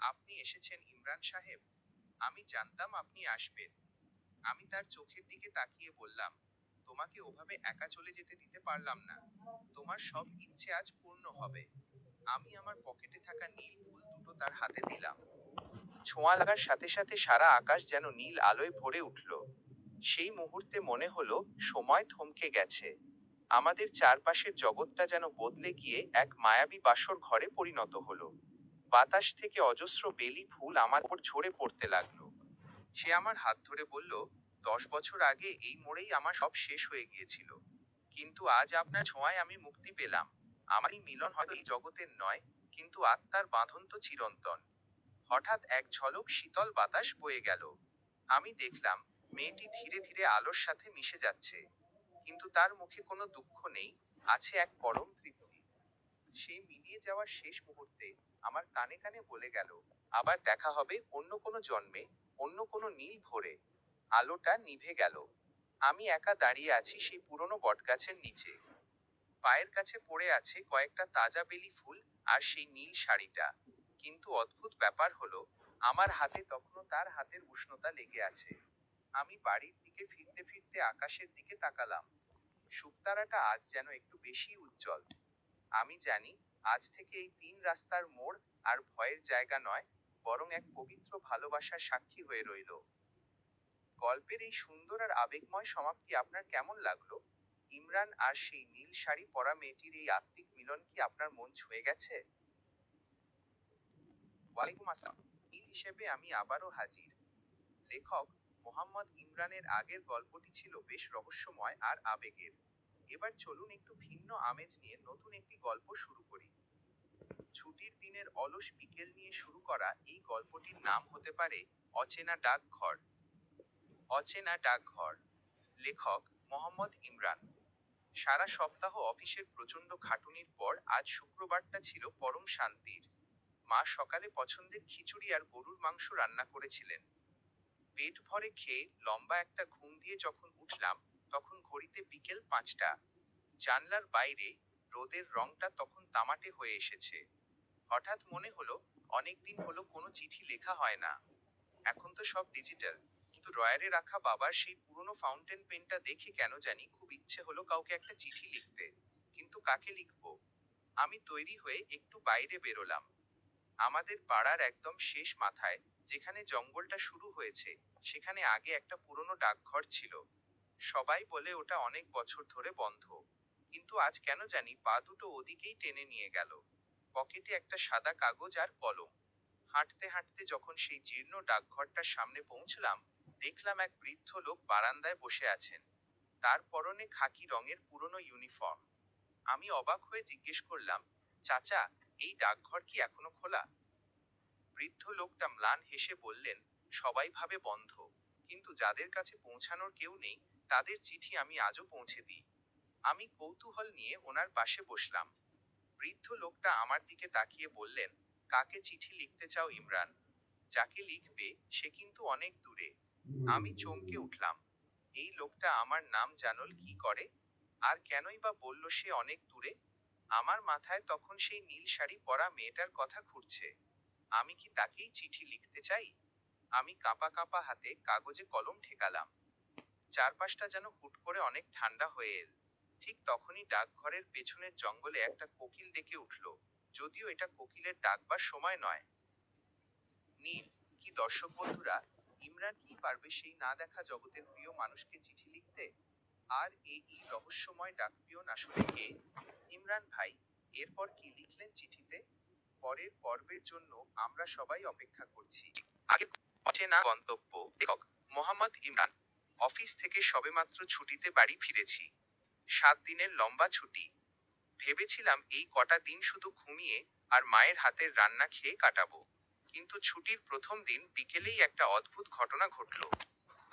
আপনি এসেছেন ইমরান সাহেব। আমি জানতাম আপনি আসবেন। আমি তার চোখের দিকে তাকিয়ে বললাম, তোমাকে ওভাবে একা চলে যেতে দিতে পারলাম না। তোমার সব ইচ্ছে আজ পূর্ণ হবে। আমি আমার পকেটে থাকা নীল ফুল দুটো তার হাতে দিলাম। ছোঁয়া লাগার সাথে সাথে সারা আকাশ যেন নীল আলোয় ভরে উঠল। সেই মুহূর্তে মনে হলো সময় থমকে গেছে। আমাদের চারপাশের জগৎটা যেন বদলে গিয়ে এক মায়াবী বাসর ঘরে পরিণত হলো। বাতাস থেকে অজস্র বেলি ফুল আমার উপর ঝরে পড়তে লাগলো। সে আমার হাত ধরে বলল, 10 বছর আগে এই মোড়েই আমার সব শেষ হয়ে গিয়েছিল, কিন্তু আজ আপনার ছোঁয়ায় আমি মুক্তি পেলাম। আমারই মিলন হয়তো এই জগতের নয়, কিন্তু আত্মার বাঁধন তো চিরন্তন। হঠাৎ এক ঝলক শীতল বাতাস বয়ে গেল। আমি দেখলাম মেয়েটি ধীরে ধীরে আলোর সাথে মিশে যাচ্ছে, কিন্তু তার মুখে কোনো দুঃখ নেই, আছে এক পরম তৃপ্তি। সেই মিলিয়ে যাওয়ার শেষ মুহূর্তে আমার কানে কানে বলে গেল, আবার দেখা হবে অন্য কোনো জন্মে, অন্য কোনো নীল ভোরে। আলোটা নিভে গেল। আমি একা দাঁড়িয়ে আছি সেই পুরনো বটগাছের নিচে। পায়ের কাছে পড়ে আছে কয়েকটা তাজা বেলি ফুল আর সেই নীল শাড়িটা। কিন্তু অদ্ভুত ব্যাপার হলো, আমার হাতে তখনও তার হাতের উষ্ণতা লেগে আছে। আমি বাড়ির দিকে ফিরতে ফিরতে আকাশের দিকে তাকালাম। শুকতারাটা আজ যেন একটু বেশি উজ্জ্বল। আমি জানি, আজ থেকে এই 3 রাস্তার মোড় আর ভয়ের জায়গা নয়, বরং এক পবিত্র ভালোবাসার সাক্ষী হয়ে রইল। গল্পের এই সুন্দর আর আবেগময় সমাপ্তি আপনার কেমন লাগলো? ইমরান আর সেই নীল শাড়ি পরা মেয়েটির এই আত্মিক মিলন কি আপনার মন ছুঁয়ে গেছে? ওয়ালাইকুম আসসালাম। নীল হিসেবে আমি আবারও হাজির। লেখক মোহাম্মদ ইমরানের আগের গল্পটি ছিল বেশ রহস্যময় আর আবেগের। এবার চলুন একটু ভিন্ন আমেজ নিয়ে নতুন একটি গল্প শুরু করি। ছুটির দিনের অলস বিকেল নিয়ে শুরু করা এই গল্পটির নাম হতে পারে অচেনা ডাকঘর। অচেনা ডাকঘর। লেখক মোহাম্মদ ইমরান। সারা সপ্তাহ অফিসের প্রচণ্ড খাটুনির পর আজ শুক্রবারটা ছিল পরম শান্তির। মা সকালে পছন্দের খিচুড়ি আর গরুর মাংস রান্না করেছিলেন। পেট ভরে খেয়ে লম্বা একটা ঘুম দিয়ে যখন উঠলাম, তখন ঘড়িতে বিকেল 5টা। জানলার বাইরে রোদের রংটা তখন তামাটে হয়ে এসেছে। হঠাৎ মনে হলো, অনেকদিন হলো কোনো চিঠি লেখা হয় না। এখন তো সব ডিজিটাল, কিন্তু ড্রয়ারে রাখা বাবার সেই পুরনো ফাউন্টেন পেনটা দেখে কেন জানি খুব ইচ্ছে হলো কাউকে একটা চিঠি লিখতে। কিন্তু কাকে লিখবো? আমি তৈরি হয়ে একটু বাইরে বেরোলাম। আমাদের পাড়ার একদম শেষ মাথায়, যেখানে জঙ্গলটা শুরু হয়েছে, সেখানে আগে একটা পুরনো ডাকঘর ছিল। সবাই বলে ওটা অনেক বছর ধরে বন্ধ, কিন্তু আজ কেন জানি পা দুটো ওদিকেই টেনে নিয়ে গেল। পকেটে একটা সাদা কাগজ আর কলম। হাঁটতে হাঁটতে যখন সেই জীর্ণ ডাকঘরটার সামনে পৌঁছলাম, দেখলাম এক বৃদ্ধ লোক বারান্দায় বসে আছেন। তার পরনে খাকি রঙের পুরনো ইউনিফর্ম। আমি অবাক হয়ে জিজ্ঞেস করলাম, চাচা, এই ডাকঘর কি এখনো খোলা? বৃদ্ধ লোকটা ম্লান হেসে বললেন, সবাই ভাবে বন্ধ, কিন্তু যাদের কাছে পৌঁছানোর কেউ নেই, তাদের চিঠি আমি আজও পৌঁছে দিই। আমি কৌতূহল নিয়ে ওনার পাশে বসলাম। বৃদ্ধ লোকটা আমার দিকে তাকিয়ে বললেন, কাকে চিঠি লিখতে চাও ইমরান? যাকে লিখবে সে কিন্তু অনেক দূরে। আমি চমকে উঠলাম। এই লোকটা আমার নাম জানল কি করে? আর কেনই বা বলল সে অনেক দূরে? আমার মাথায় তখন সেই নীল শাড়ি পরা মেয়েটার কথা ঘুরছে। আমি কি তাকেই চিঠি লিখতে চাই? আমি কাঁপা কাঁপা হাতে কাগজে কলম ঠেকালাম। চারপাশটা যেন হুট করে অনেক ঠান্ডা হয়ে এল। ঠিক তখনই ডাকঘরের পেছনের জঙ্গলে একটা কোকিল ডেকে উঠল, যদিও এটা কোকিলের ডাকবার সময় নয়। নীল, কি দর্শক বন্ধুরা, ইমরান কি পারবে সেই না দেখা জগতের প্রিয় মানুষকে চিঠি লিখতে? আর এই রহস্যময় ডাকপিয়ন আসলে কে? ইমরান ভাই এরপর কি লিখলেন চিঠিতে? পরের পর্বের জন্য আমরা সবাই অপেক্ষা করছি। আগে অচেনা গন্তব্য। লেখক মোহাম্মদ ইমরান। অফিস থেকে সবেমাত্র ছুটিতে বাড়ি ফিরেছি। 7 দিনের লম্বা ছুটি। ভেবেছিলাম এই কটা দিন শুধু ঘুমিয়ে আর মায়ের হাতের রান্না খেয়ে কাটাবো। কিন্তু ছুটির প্রথম দিন বিকেলেই একটা অদ্ভুত ঘটনা ঘটল।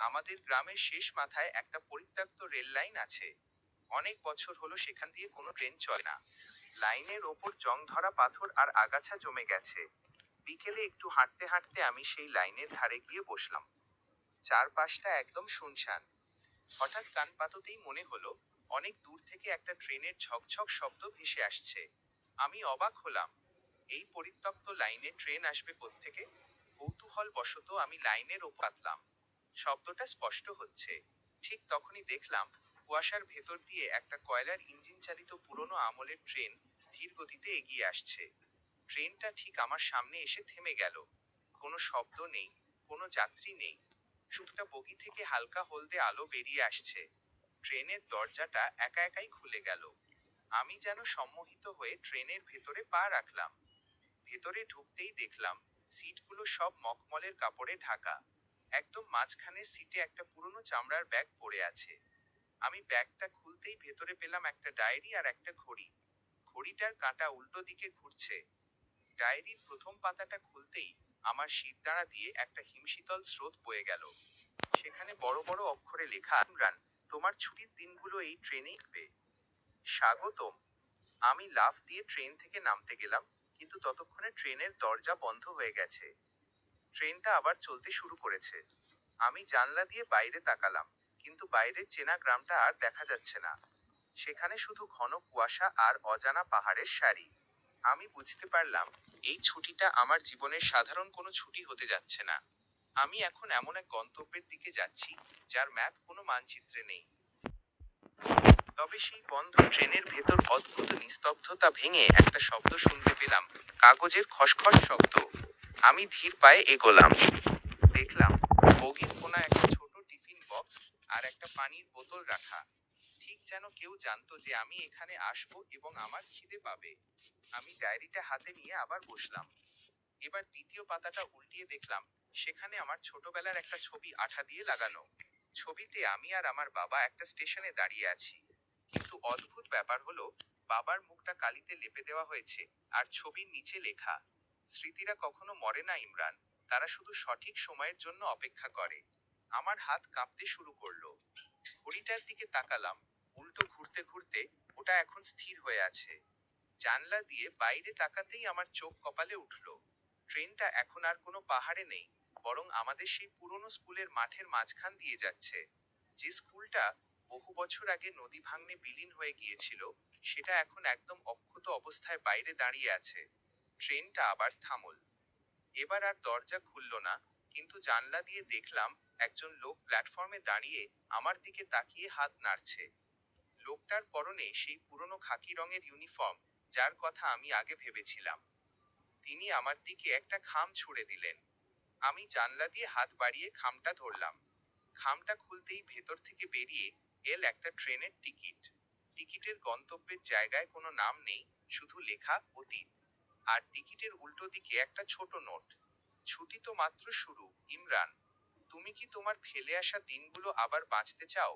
আমাদের গ্রামের শেষ মাথায় একটা পরিত্যক্ত রেল লাইন আছে। অনেক বছর হলো সেখান দিয়ে কোনো ট্রেন চলে না। লাইনের ওপর জং ধরা পাথর আর আগাছা জমে গেছে। বিকেলে একটু হাঁটতে হাঁটতে আমি সেই লাইনের ধারে গিয়ে বসলাম। চারপাশটা একদম শুনশান। হঠাৎ কান পাততেই মনে হলো অনেক দূর থেকে একটা ট্রেনের ঝকঝক শব্দ ভেসে আসছে। আমি অবাক হলাম, এই পরিত্যক্ত লাইনে ট্রেন আসবে কোত্থেকে? কৌতূহল বশত আমি লাইনের ওপর পাতলাম। শব্দটা স্পষ্ট হচ্ছে। ঠিক তখনই দেখলাম কুয়াশার ভেতর দিয়ে একটা কয়লার ইঞ্জিন চালিত পুরনো আমলের ট্রেন ধীর গতিতে এগিয়ে আসছে। ট্রেনটা ঠিক আমার সামনে এসে থেমে গেল। কোনো শব্দ নেই, কোনো যাত্রী নেই, শুধু একটা বগি থেকে হালকা হলদে আলো বেরিয়ে আসছে। ট্রেনের দরজাটা একা একাই খুলে গেল। আমি যেন সম্মোহিত হয়ে ট্রেনের ভেতরে পা রাখলাম। ভেতরে ঢুকতেই দেখলাম সিটগুলো সব মখমলের কাপড়ে ঢাকা। একদম মাঝখানের সিটে একটা পুরনো চামড়ার ব্যাগ পড়ে আছে। আমি ব্যাগটা খুলতেই ভেতরে পেলাম একটা ডায়েরি আর একটা ঘড়ি। ঘড়িটার কাঁটা উল্টো দিকে ঘুরছে। ডায়েরির প্রথম পাতাটা খুলতেই আমার শিরদাঁড়া দিয়ে একটা হিমশীতল স্রোত বয়ে গেল। সেখানে বড় বড় অক্ষরে লেখা, ইমরান, তোমার ছুটির দিনগুলো এই ট্রেনেই কাটবে। স্বাগতম। আমি লাফ দিয়ে ট্রেন থেকে নামতে গেলাম, কিন্তু ততক্ষণে ট্রেনের দরজা বন্ধ হয়ে গেছে। ট্রেনটা আবার চলতে শুরু করেছে। আমি জানলা দিয়ে বাইরে তাকালাম, কিন্তু বাইরের চেনা গ্রামটা আর দেখা যাচ্ছে না। সেখানে শুধু ঘন কুয়াশা আর অজানা পাহাড়ের সারি। আমি বুঝতে পারলাম এই ছুটিটা আমার জীবনের সাধারণ কোনো ছুটি হতে যাচ্ছে না। আমি এখন এমন এক গন্তব্যের দিকে যাচ্ছি যার ম্যাপ কোনো মানচিত্রে নেই। তবে সেই বন্ধ ট্রেনের ভেতর অদ্ভুত নিস্তব্ধতা ভেঙে একটা শব্দ শুনতে পেলাম, কাগজের খসখস শব্দ। আমি ধীর পায়ে এগোলাম। দেখলাম বগির কোনা একটা ছোট টিফিন বক্স আর একটা পানির বোতল রাখা। ঠিক যেন কেউ জানতো যে আমি এখানে আসবো এবং আমার খিদে পাবে। আমি ডায়েরিটা হাতে নিয়ে আবার বসলাম। এবার দ্বিতীয় পাতাটা উল্টিয়ে দেখলাম সেখানে আমার ছোটবেলার একটা ছবি আঠা দিয়ে লাগানো। ছবিতে আমি আর আমার বাবা একটা স্টেশনে দাঁড়িয়ে আছি। কিন্তু অদ্ভুত ব্যাপার হলো, বাবার মুখটা কালিতে লেপে দেওয়া হয়েছে আর ছবির নিচে লেখা, স্মৃতিরা কখনো মরে না ইমরান, তারা শুধু সঠিক সময়ের জন্য অপেক্ষা করে। আমার হাত কাঁপতে শুরু করলো। ঘড়িটার দিকে তাকালাম, উল্টো ঘুরতে ঘুরতে ওটা এখন স্থির হয়ে আছে। জানলা দিয়ে বাইরে তাকাতেই আমার চোখ কপালে উঠল। ট্রেনটা এখন আর কোনো পাহাড়ে নেই, বরং আমাদের সেই পুরনো স্কুলের মাঠের মাঝখান দিয়ে যাচ্ছে। যে স্কুলটা বহু বছর আগে নদী ভাঙনে বিলীন হয়ে গিয়েছিল, সেটা এখন একদম অক্ষত অবস্থায় বাইরে দাঁড়িয়ে আছে। ট্রেনটা আবার থামল। এবার আর দরজা খুলল না, কিন্তু জানলা দিয়ে দেখলাম একজন লোক প্ল্যাটফর্মে দাঁড়িয়ে আমার দিকে তাকিয়ে হাত নাড়ছে। লোকটার পরনে সেই পুরনো খাকি রঙের ইউনিফর্ম, যার কথা আমি আগে ভেবেছিলাম। তিনি আমার দিকে একটা খাম ছুঁড়ে দিলেন। আমি জানলা দিয়ে হাত বাড়িয়ে খামটা ধরলাম। খামটা খুলতেই ভেতর থেকে বেরিয়ে এল একটা ট্রেনের টিকিট। টিকিটের গন্তব্যের জায়গায় কোনো নাম নেই, শুধু লেখা অতীত। আর টিকিটের উল্টো দিকে একটা ছোট নোট, ছুটি তো মাত্র শুরু ইমরান, তুমি কি তোমার ফেলে আসা দিনগুলো আবার বাঁচতে চাও?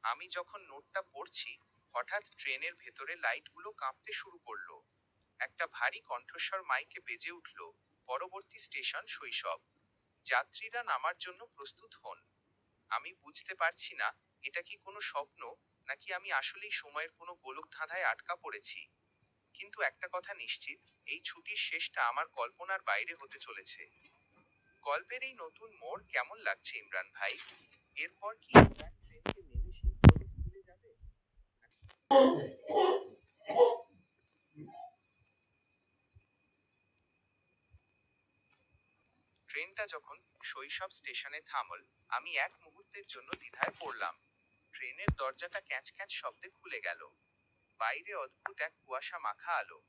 আমি যখন নোটটা পড়ছি, হঠাৎ ট্রেনের ভেতরে লাইটগুলো কাঁপতে শুরু করলো। একটা ভারী কণ্ঠস্বর মাইকে বেজে উঠল, পরবর্তী স্টেশন শৈশব, যাত্রীরা নামার জন্য প্রস্তুত হন। আমি বুঝতে পারছি না এটা কি কোনো স্বপ্ন, নাকি আমি আসলেই সময়ের কোনো গোলকধাঁধায় আটকা পড়েছি। কিন্তু একটা কথা নিশ্চিত, এই ছুটির শেষটা আমার কল্পনার বাইরে হতে চলেছে। গল্পের এই নতুন মোড় কেমন লাগছে ইমরান ভাই? এরপর কি ইমরান ট্রেনকে নেমে সেই পুরনো স্কুলে যাবে? ট্রেনটা যখন শৈশব স্টেশনে থামল, আমি এক মুহূর্তের জন্য দ্বিধায় পড়লাম। ট্রেনের দরজাটা ক্যাঁচ ক্যাঁচ শব্দে খুলে গেল। বাইরে অদ্ভুত এক কুয়াশা মাখা আলো।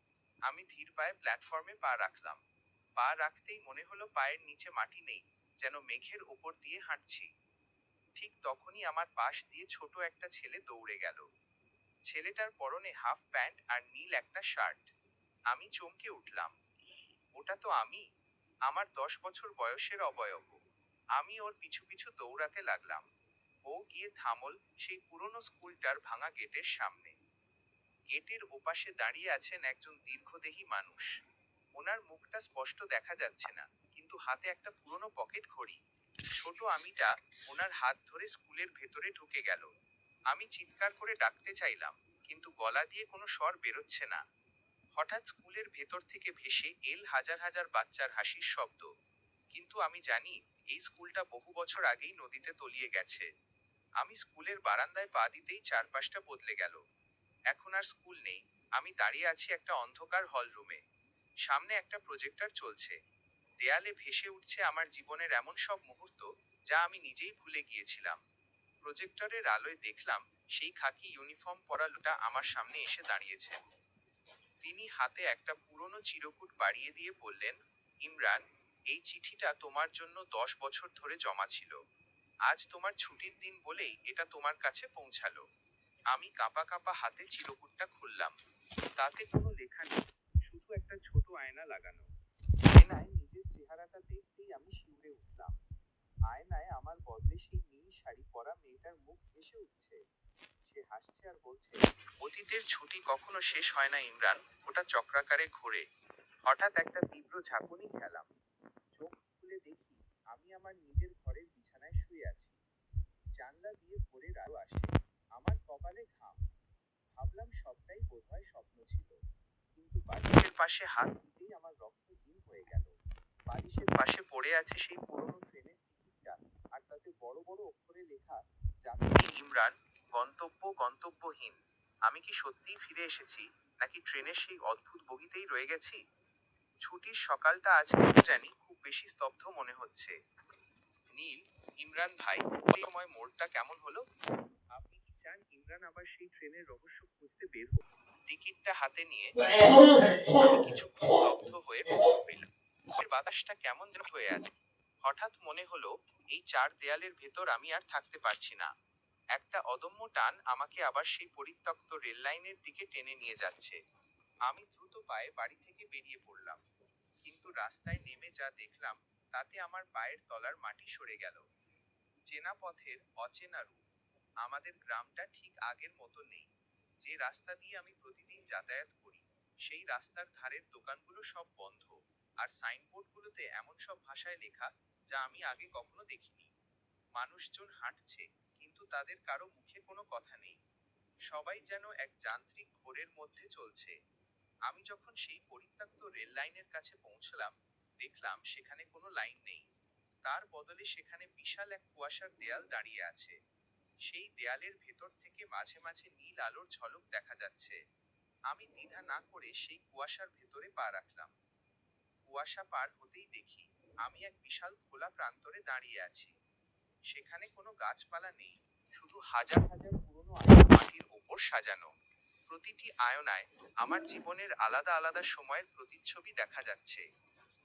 আমি ধীর পায়ে প্ল্যাটফর্মে পা রাখলাম। পা রাখতেই মনে হলো পায়ের নিচে মাটি নেই, যেন মেঘের ওপর দিয়ে হাঁটছি। ঠিক তখনই আমার পাশ দিয়ে ছোট একটা ছেলে দৌড়ে গেল। ছেলেটার পরনে হাফ প্যান্ট আর নীল একটা শার্ট। আমি চমকে উঠলাম। ওটা তো আমি, আমার 10 বছর বয়সের অবয়ব। আমি ওর পিছু পিছু দৌড়াতে লাগলাম। ও গিয়ে থামল সেই পুরনো স্কুলটার ভাঙা গেটের সামনে। গেটের ওপাশে দাঁড়িয়ে আছেন একজন দীর্ঘদেহী মানুষ। ওনার মুখটা স্পষ্ট দেখা যাচ্ছে না, কিন্তু হাতে একটা পুরনো পকেট ঘড়ি। ছোট আমিটা ওনার হাত ধরে স্কুলের ভেতরে ঢুকে গেল। আমি চিৎকার করে ডাকতে চাইলাম, কিন্তু গলা দিয়ে কোনো স্বর বেরোচ্ছে না। হঠাৎ স্কুলের ভেতর থেকে ভেসে এল হাজার হাজার বাচ্চার হাসির শব্দ। কিন্তু আমি জানি এই স্কুলটা বহু বছর আগেই নদীতে তলিয়ে গেছে। আমি স্কুলের বারান্দায় পা দিতেই চারপাশটা বদলে গেল। এখন আর স্কুল নেই, আমি দাঁড়িয়ে আছি একটা অন্ধকার হল রুমে। সামনে একটা প্রজেক্টর চলছে। দেয়ালে ভেসে উঠছে আমার জীবনের এমন সব মুহূর্ত যা আমি নিজেই ভুলে গিয়েছিলাম। প্রজেক্টরের আলোয় দেখলাম সেই খাকি ইউনিফর্ম পরা লোকটা আমার সামনে এসে দাঁড়িয়েছেন। তিনি হাতে একটা পুরনো চিরকুট বাড়িয়ে দিয়ে বললেন, ইমরান, এই চিঠিটা তোমার জন্য 10 বছর ধরে জমা ছিল। আজ তোমার ছুটির দিন বলেই এটা তোমার কাছে পৌঁছালো। আমি কাঁপা কাঁপা হাতে চিরকুটটা খুললাম। তাতে কোনো লেখা নেই, শুধু একটা ছোট আয়না লাগানো। আয়নায় নিজের চেহারাটা দেখতেই আমি শিউরে উঠলাম। আয়নায় আমার বদলে সেই নীল শাড়ি পরা মেয়েটার মুখ ভেসে উঠছে। সে হাসছে আর বলছে, অতীতের ছুটি কখনো শেষ হয় না ইমরান, ওটা চক্রাকারে ঘোরে। হঠাৎ একটা তীব্র ঝাঁকুনি খেলাম। চোখ খুলে দেখি আমি আমার নিজের ঘরের বিছানায় শুয়ে আছি। জানলা দিয়ে ভোরের আলো আসছে, আমার কপালে ঘাম। ভাবলাম সবটাই বোধহয় স্বপ্ন ছিল। কিন্তু বালিশের পাশে হাত দিতেই আমার রক্ত হিম হয়ে গেল। বালিশের পাশে পড়ে আছে সেই পুরনো ট্রেনের টিকিটটা, আর তাতে বড় বড় অক্ষরে লেখা, যাত্রী ইমরান, গন্তব্য গন্তব্যহীন। আমি কি সত্যিই ফিরে এসেছি, নাকি ট্রেনের সেই অদ্ভুত বগিতেই রয়ে গেছি? ছুটির সকালটা আজ কেন জানি খুব বেশি স্তব্ধ মনে হচ্ছে। নীল, ইমরান ভাই, ওই সময় মোড়টা কেমন হলো? আপনি কি চান ইমরান আবার সেই ট্রেনের রহস্য খুঁজতে বের হোক? টিকিটটা হাতে নিয়ে আমি কিছুক্ষণ স্তব্ধ হয়ে রইলাম। বাতাসটা কেমন যেন হয়ে আছে। হঠাৎ মনে হলো এই চার দেয়ালের ভেতর আমি আর থাকতে পারছি না। একটা অদম্য টান আমাকে আবার সেই পরিত্যক্ত রেল লাইনের দিকে টেনে নিয়ে যাচ্ছে। আমি দ্রুত পায়ে বাড়ি থেকে বেরিয়ে পড়লাম। কিন্তু রাস্তায় নেমে যা দেখলাম তাতে আমার পায়ের তলার মাটি সরে গেল। চেনা পথের অচেনা রূপ। আমাদের গ্রামটা ঠিক আগের মতো নেই। যে রাস্তা দিয়ে আমি প্রতিদিন যাতায়াত করি সেই রাস্তার ধারের দোকানগুলো সব বন্ধ, আর সাইনবোর্ডগুলোতে এমন সব ভাষায় লেখা যা আমি আগে কখনো দেখিনি। মানুষজন হাঁটছে, কিন্তু তাদের কারো মুখে কোনো কথা নেই। সবাই যেন এক যান্ত্রিক ঘোরের মধ্যে চলছে। আমি যখন সেই পরিত্যক্ত রেল লাইনের কাছে পৌঁছলাম, দেখলাম সেখানে কোনো লাইন নেই। তার বদলে সেখানে বিশাল এক কুয়াশার দেয়াল দাঁড়িয়ে আছে। সেই দেয়ালের ভেতর থেকে মাঝে মাঝে নীল আলোর ঝলক দেখা যাচ্ছে। আমি দ্বিধা না করে সেই কুয়াশার ভেতরে পা রাখলাম। কুয়াশা পার হতেই দেখি আমি এক বিশাল খোলা প্রান্তরে দাঁড়িয়ে আছি। সেখানে কোনো গাছপালা নেই, শুধু হাজার হাজার পুরনো আয়না মাটির ওপর সাজানো। প্রতিটি আয়নায় আমার জীবনের আলাদা আলাদা সময়ের প্রতিচ্ছবি দেখা যাচ্ছে।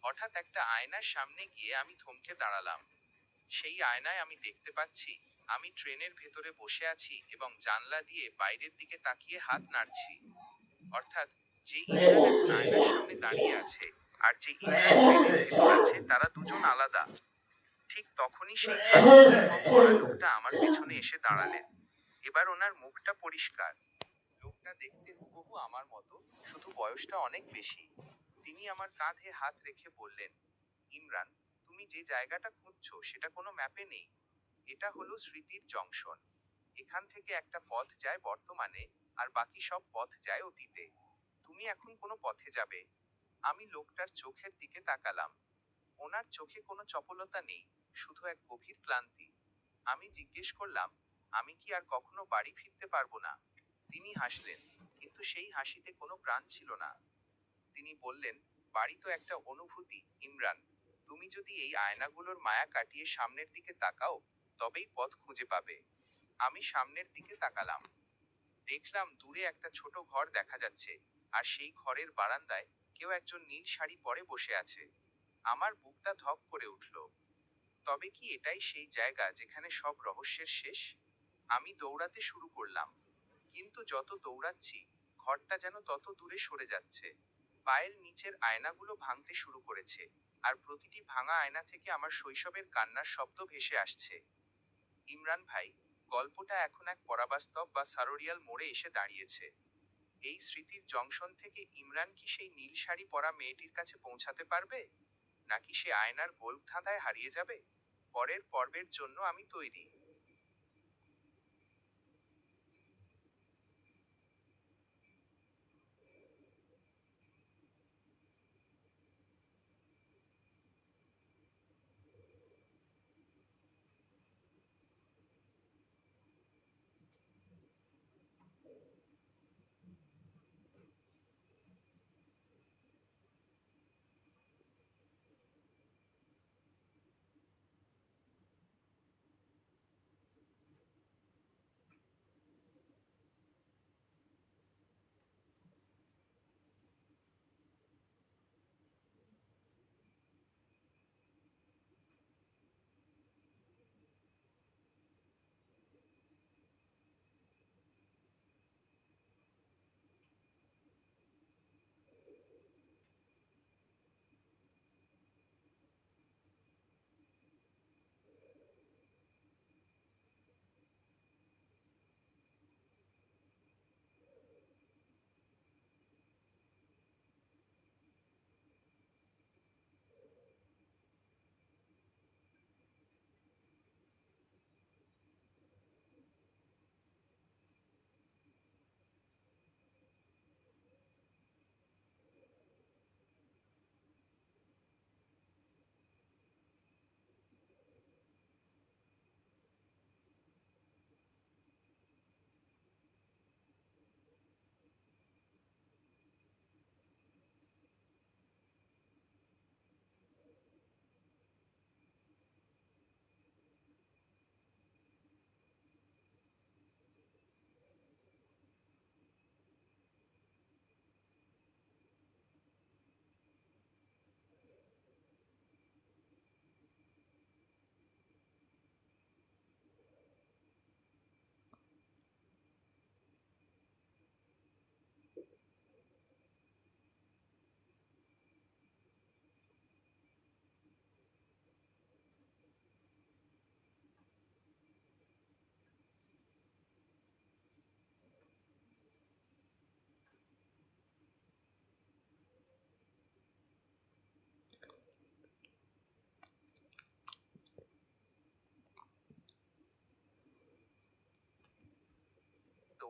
হঠাৎ একটা আয়নার সামনে গিয়ে আমি থমকে দাঁড়ালাম। সেই আয়নায় আমি দেখতে পাচ্ছি আমি ট্রেনের ভেতরে বসে আছি এবং জানলা দিয়ে বাইরের দিকে তাকিয়ে হাত নাড়ছি। অর্থাৎ যে ইমরান এখন আয়নার সামনে দাঁড়িয়ে আছে আর যে ইমরান ট্রেনের ভেতর আছে তারা দুজন আলাদা। ঠিক তখনই সেই খাকি ইউনিফর্ম পরা লোকটা আমার পেছনে এসে দাঁড়ালেন। এবার ওনার মুখটা পরিষ্কার। লোকটা দেখতে হুবহু আমার মতো, শুধু বয়সটা অনেক বেশি। তিনি আমার কাঁধে হাত রেখে বললেন, ইমরান, তুমি যে জায়গাটা খুঁজছো সেটা কোনো ম্যাপে নেই। এটা হলো স্মৃতির জংশন। এখান থেকে একটা পথ যায় বর্তমানে, আর বাকি সব পথ যায় অতীতে। তুমি এখন কোনো পথে যাবে। আমি লোকটার চোখের দিকে তাকালাম। ওনার চোখে কোনো চপলতা নেই, শুধু এক গভীর ক্লান্তি। আমি জিজ্ঞেস করলাম, আমি কি আর কখনো বাড়ি ফিরতে পারবো না? তিনি হাসলেন, কিন্তু সেই হাসিতে কোনো প্রাণ ছিল না। তিনি বললেন, বাড়ি তো একটা অনুভূতি ইমরান। তুমি যদি এই আয়নাগুলোর মায়া কাটিয়ে সামনের দিকে তাকাও, তবেই পথ খুঁজে পাবে। আমি সামনের দিকে তাকালাম। দেখলাম দূরে একটা ছোট ঘর দেখা যাচ্ছে, আর সেই ঘরের বারান্দায় কেউ একজন নীল শাড়ি পরে বসে আছে। আমার বুকটা ধক করে উঠল। তবে কি এটাই সেই জায়গা যেখানে সব রহস্যের শেষ? আমি দৌড়াতে শুরু করলাম। কিন্তু যত দৌড়াচ্ছি ঘরটা যেন তত দূরে সরে যাচ্ছে। পায়ের নিচের আয়নাগুলো ভাঙতে শুরু করেছে, আর প্রতিটি ভাঙা আয়না থেকে আমার শৈশবের কান্নার শব্দ ভেসে আসছে। ইমরান ভাই, গল্পটা এখন এক পরাবাস্তব বা সারোরিয়াল মোড়ে এসে দাঁড়িয়েছে। এই স্মৃতির জংশন থেকে ইমরান কি সেই নীল শাড়ি পরা মেয়েটির কাছে পৌঁছাতে পারবে, নাকি সে আয়নার গোলকধাঁধায় হারিয়ে যাবে? পরের পর্বের জন্য আমি তৈরি।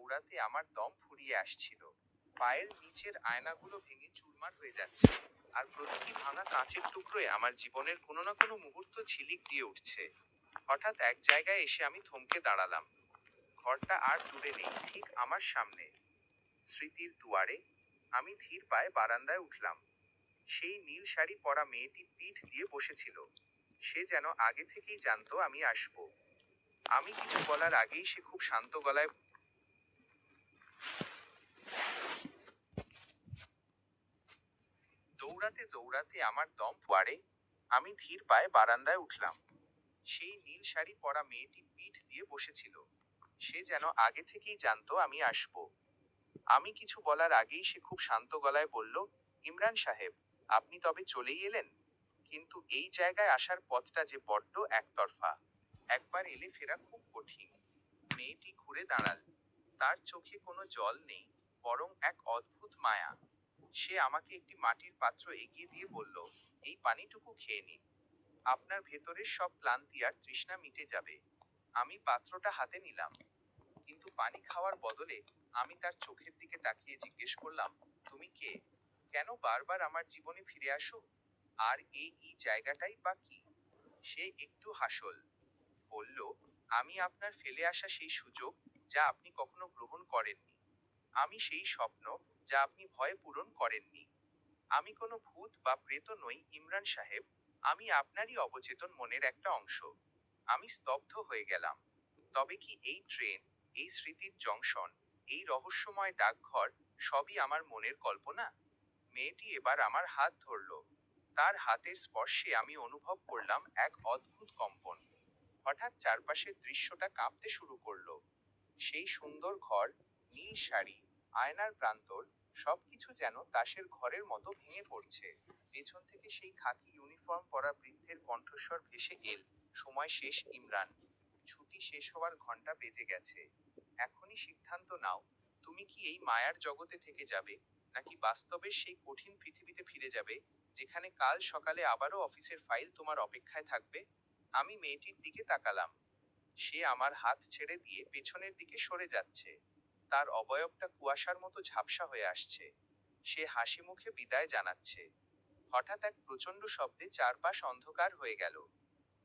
দৌড়াতে আমার দম ফুরিয়ে আসছিল। পায়ের নিচের আয়নাগুলো ভেঙে চুরমার হয়ে যাচ্ছে, আর প্রতিটি ভাঙা কাঁচের টুকরোয় আমার জীবনের কোনো না কোনো মুহূর্ত ঝিলিক দিয়ে উঠছে। হঠাৎ এক জায়গায় এসে আমি থমকে দাঁড়ালাম। ঘরটা আর দূরে নেই, ঠিক আমার সামনে, স্মৃতির দুয়ারে। আমি ধীর পায়ে বারান্দায় উঠলাম। সেই নীল শাড়ি পরা মেয়েটি পিঠ দিয়ে বসেছিল। সে যেন আগে থেকেই জানতো আমি আসব। আমি কিছু বলার আগেই সে খুব শান্ত গলায়, দৌড়াতে দৌড়াতে আমার দম ফুয়ারে। আমি ধীর পায়ে বারান্দায় উঠলাম। সেই নীল শাড়ি পরা মেয়েটি পিঠ দিয়ে বসেছিল। সে যেন আগে থেকেই জানতো আমি আসব। আমি কিছু বলার আগেই সে খুব শান্ত গলায় বলল, ইমরান সাহেব, আপনি তবে চলেই এলেন? কিন্তু এই জায়গায় আসার পথটা যে বড্ড একতরফা। একবার এলে ফেরা খুব কঠিন। মেয়েটি ঘুরে দাঁড়াল। তার চোখে কোনো জল নেই, বরং এক অদ্ভুত মায়া। সে আমাকে একটি মাটির পাত্র এগিয়ে দিয়ে বলল, এই পানিটুকু খেয়ে নিন। আপনার ভেতরের সব ক্লান্তি আর তৃষ্ণা মিটে যাবে। আমি পাত্রটা হাতে নিলাম, কিন্তু পানি খাওয়ার বদলে আমি তার চোখের দিকে তাকিয়ে জিজ্ঞেস করলাম, তুমি কে? কেন বারবার আমার জীবনে ফিরে আসো? আর এই জায়গাটাই বা কি? সে একটু হাসল, বলল, আমি আপনার ফেলে আসা সেই সুযোগ, যা আপনি কখনো গ্রহণ করেননি। আমি সেই স্বপ্ন, যা আপনি ভয়ে পূরণ করেননি। আমি কোনো ভূত বা প্রেত নই ইমরান সাহেব, আমি আপনারই অবচেতন মনের একটা অংশ। আমি স্তব্ধ হয়ে গেলাম। তবে কি এই ট্রেন, এই স্মৃতির জংশন, এই রহস্যময় ডাকঘর, সবই আমার মনের কল্পনা? মেয়েটি এবার আমার হাত ধরল। তার হাতের স্পর্শে আমি অনুভব করলাম এক অদ্ভুত কম্পন। হঠাৎ চারপাশের দৃশ্যটা কাঁপতে শুরু করলো। সেই সুন্দর ঘর, নীল শাড়ি, আয়নার প্রান্তর, সবকিছু যেন তাসের ঘরের মতো ভেঙে পড়ছে। পেছন থেকে সেই খাকি ইউনিফর্ম পরা বৃদ্ধের কণ্ঠস্বর ভেসে এল, সময় শেষ ইমরান। ছুটি শেষ হওয়ার ঘন্টা বেজে গেছে। এখনই সিদ্ধান্ত নাও, তুমি কি এই মায়ার জগতে থেকে যাবে, নাকি বাস্তবের সেই কঠিন পৃথিবীতে ফিরে যাবে, যেখানে কাল সকালে আবারও অফিসের ফাইল তোমার অপেক্ষায় থাকবে? আমি মেয়েটির দিকে তাকালাম। সে আমার হাত ছেড়ে দিয়ে পেছনের দিকে সরে যাচ্ছে। তার অবয়বটা কুয়াশার মতো ঝাপসা হয়ে আসছে। সে হাসি মুখে বিদায় জানাচ্ছে। হঠাৎ এক প্রচণ্ড শব্দে চারপাশ অন্ধকার হয়ে গেল।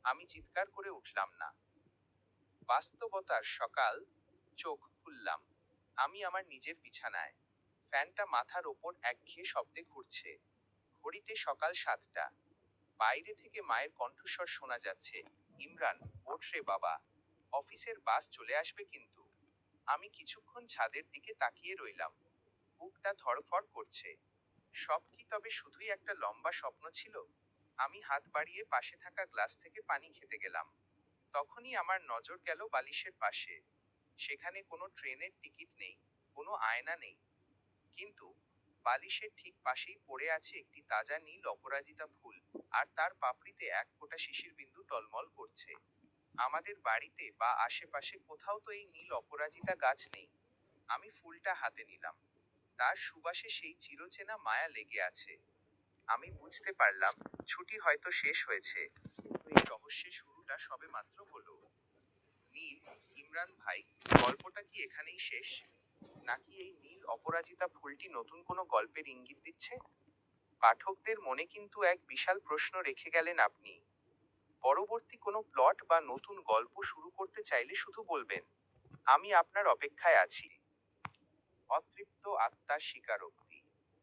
আমি চিৎকার করে উঠলাম না। বাস্তবতার সকাল। চোখ খুললাম। আমি আমার নিজের বিছানায়। ফ্যানটা মাথার ওপর একঘেয়ে শব্দে ঘুরছে। ঘড়িতে সকাল 7টা। বাইরে থেকে মায়ের কণ্ঠস্বর শোনা যাচ্ছে, ইমরান, ওঠ রে বাবা, অফিসের বাস চলে আসবে কিন্তু। আমি কিছুক্ষণ ছাদের দিকে তাকিয়ে রইলাম। বুকটা ধড়ফড় করছে। সব কি তবে শুধুই একটা লম্বা স্বপ্ন ছিল? আমি হাত বাড়িয়ে পাশে থাকা গ্লাস থেকে পানি খেতে গেলাম। তখনই আমার নজর গেল বালিশের পাশে। সেখানে কোনো ট্রেনের টিকিট নেই, কোনো আয়না নেই, কিন্তু বালিশের ঠিক পাশেই পড়ে আছে একটি তাজা নীল অপরাজিতা ফুল, আর তার পাপড়িতে এক ফোঁটা শিশির বিন্দু টলমল করছে। আমাদের বাড়িতে বা আশেপাশে কোথাও তো এই নীল অপরাজিতা গাছ নেই। আমি ফুলটা হাতে নিলাম। তার সুবাসে সেই চিরচেনা মায়া লেগে আছে। আমি বুঝতে পারলাম, ছুটি হয়তো শেষ হয়েছে, কিন্তু এই রহস্যের শুরুটা সবেমাত্র হলো। নীল, ইমরান ভাই, গল্পটা কি এখানেই শেষ, নাকি এই নীল অপরাজিতা ফুলটি নতুন কোনো গল্পের ইঙ্গিত দিচ্ছে? পাঠকদের মনে কিন্তু এক বিশাল প্রশ্ন রেখে গেলেন আপনি। পরবর্তী কোনো প্লট বা নতুন গল্প শুরু করতে চাইলে শুধু বলবেন। আমি আপনার অপেক্ষায় আছি। অতৃপ্ত আত্মার স্বীকারোক্তি।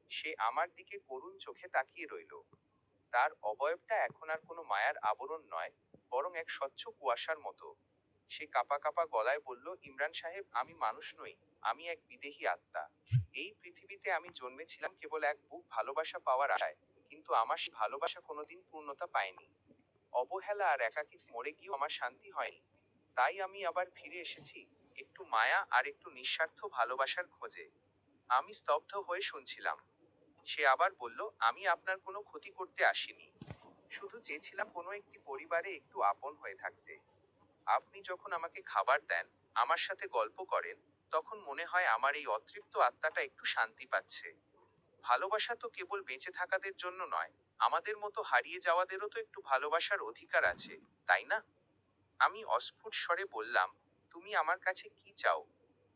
সে আমার দিকে করুণ চোখে তাকিয়ে রইল। তার অবয়বটা এখন আর কোনো মায়ার আবরণ নয়, বরং এক স্বচ্ছ কুয়াশার মতো। সে কাঁপা কাঁপা গলায় বলল, ইমরান সাহেব, আমি মানুষ নই, আমি এক বিদেহী আত্মা। এই পৃথিবীতে আমি জন্মেছিলাম কেবল এক বুক ভালোবাসা পাওয়ার আশায়, কিন্তু আমার সে ভালোবাসা কোনোদিন পূর্ণতা পায়নি। অবহেলা আর একাকিত্বে মরে গিয়েও আমার শান্তি হয়নি। তাই আমি আবার ফিরে এসেছি, একটু মায়া আর একটু নিঃস্বার্থ ভালোবাসার খোঁজে। আমি স্তব্ধ হয়ে শুনছিলাম। সে আবার বলল, আমি আপনার কোনো ক্ষতি করতে আসিনি। শুধু চেয়েছিলাম কোনো একটি পরিবারে একটু আপন হয়ে থাকতে। আপনি যখন আমাকে খাবার দেন, আমার সাথে গল্প করেন, তখন মনে হয় আমার এই অতৃপ্ত আত্মাটা একটু শান্তি পাচ্ছে। ভালোবাসা তো কেবল বেঁচে থাকাদের জন্য নয়, আমাদের মতো হারিয়ে যাওয়াদেরও তো একটু ভালোবাসার অধিকার আছে, তাই না? আমি অস্ফুট স্বরে বললাম, তুমি আমার কাছে কি চাও?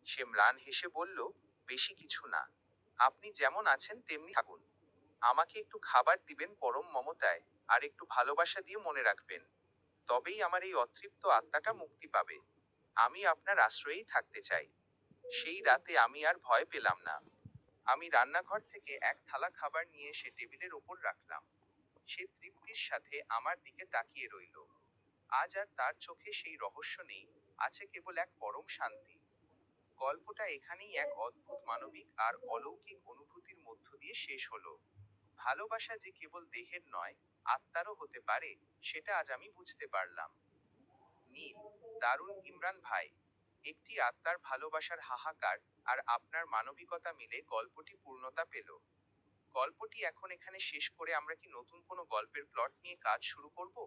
সে ম্লান হেসে বলল, বেশি কিছু না। আপনি যেমন আছেন তেমনি থাকুন। আমাকে একটু খাবার দিবেন পরম মমতায়, আর একটু ভালোবাসা দিয়ে মনে রাখবেন। তবেই আমার এই অতৃপ্ত আত্মাটা মুক্তি পাবে। আমি আপনার আশ্রয়েই থাকতে চাই। সেই রাতে আমি আর ভয় পেলাম না। আমি রান্নাঘর থেকে এক থালা খাবার নিয়ে এসে টেবিলের ওপর রাখলাম। সে তৃপ্তির সাথে আমার দিকে তাকিয়ে রইল। আজ আর তার চোখে সেই রহস্য নেই, আছে কেবল এক পরম শান্তি। গল্পটা এখানেই এক অদ্ভুত মানবিক আর অলৌকিক অনুভূতির মধ্য দিয়ে শেষ হলো। ভালোবাসা যে কেবল দেহের নয়, আত্মারও হতে পারে, সেটা আজ আমি বুঝতে পারলাম। নীল, দারুণ ইমরান ভাই। একটি আত্মার ভালোবাসার হাহাকার আর আপনার মানবিকতা মিলে গল্পটি পূর্ণতা পেল। গল্পটি এখন এখানে শেষ করে আমরা কি নতুন কোনো গল্পের প্লট নিয়ে কাজ শুরু করব?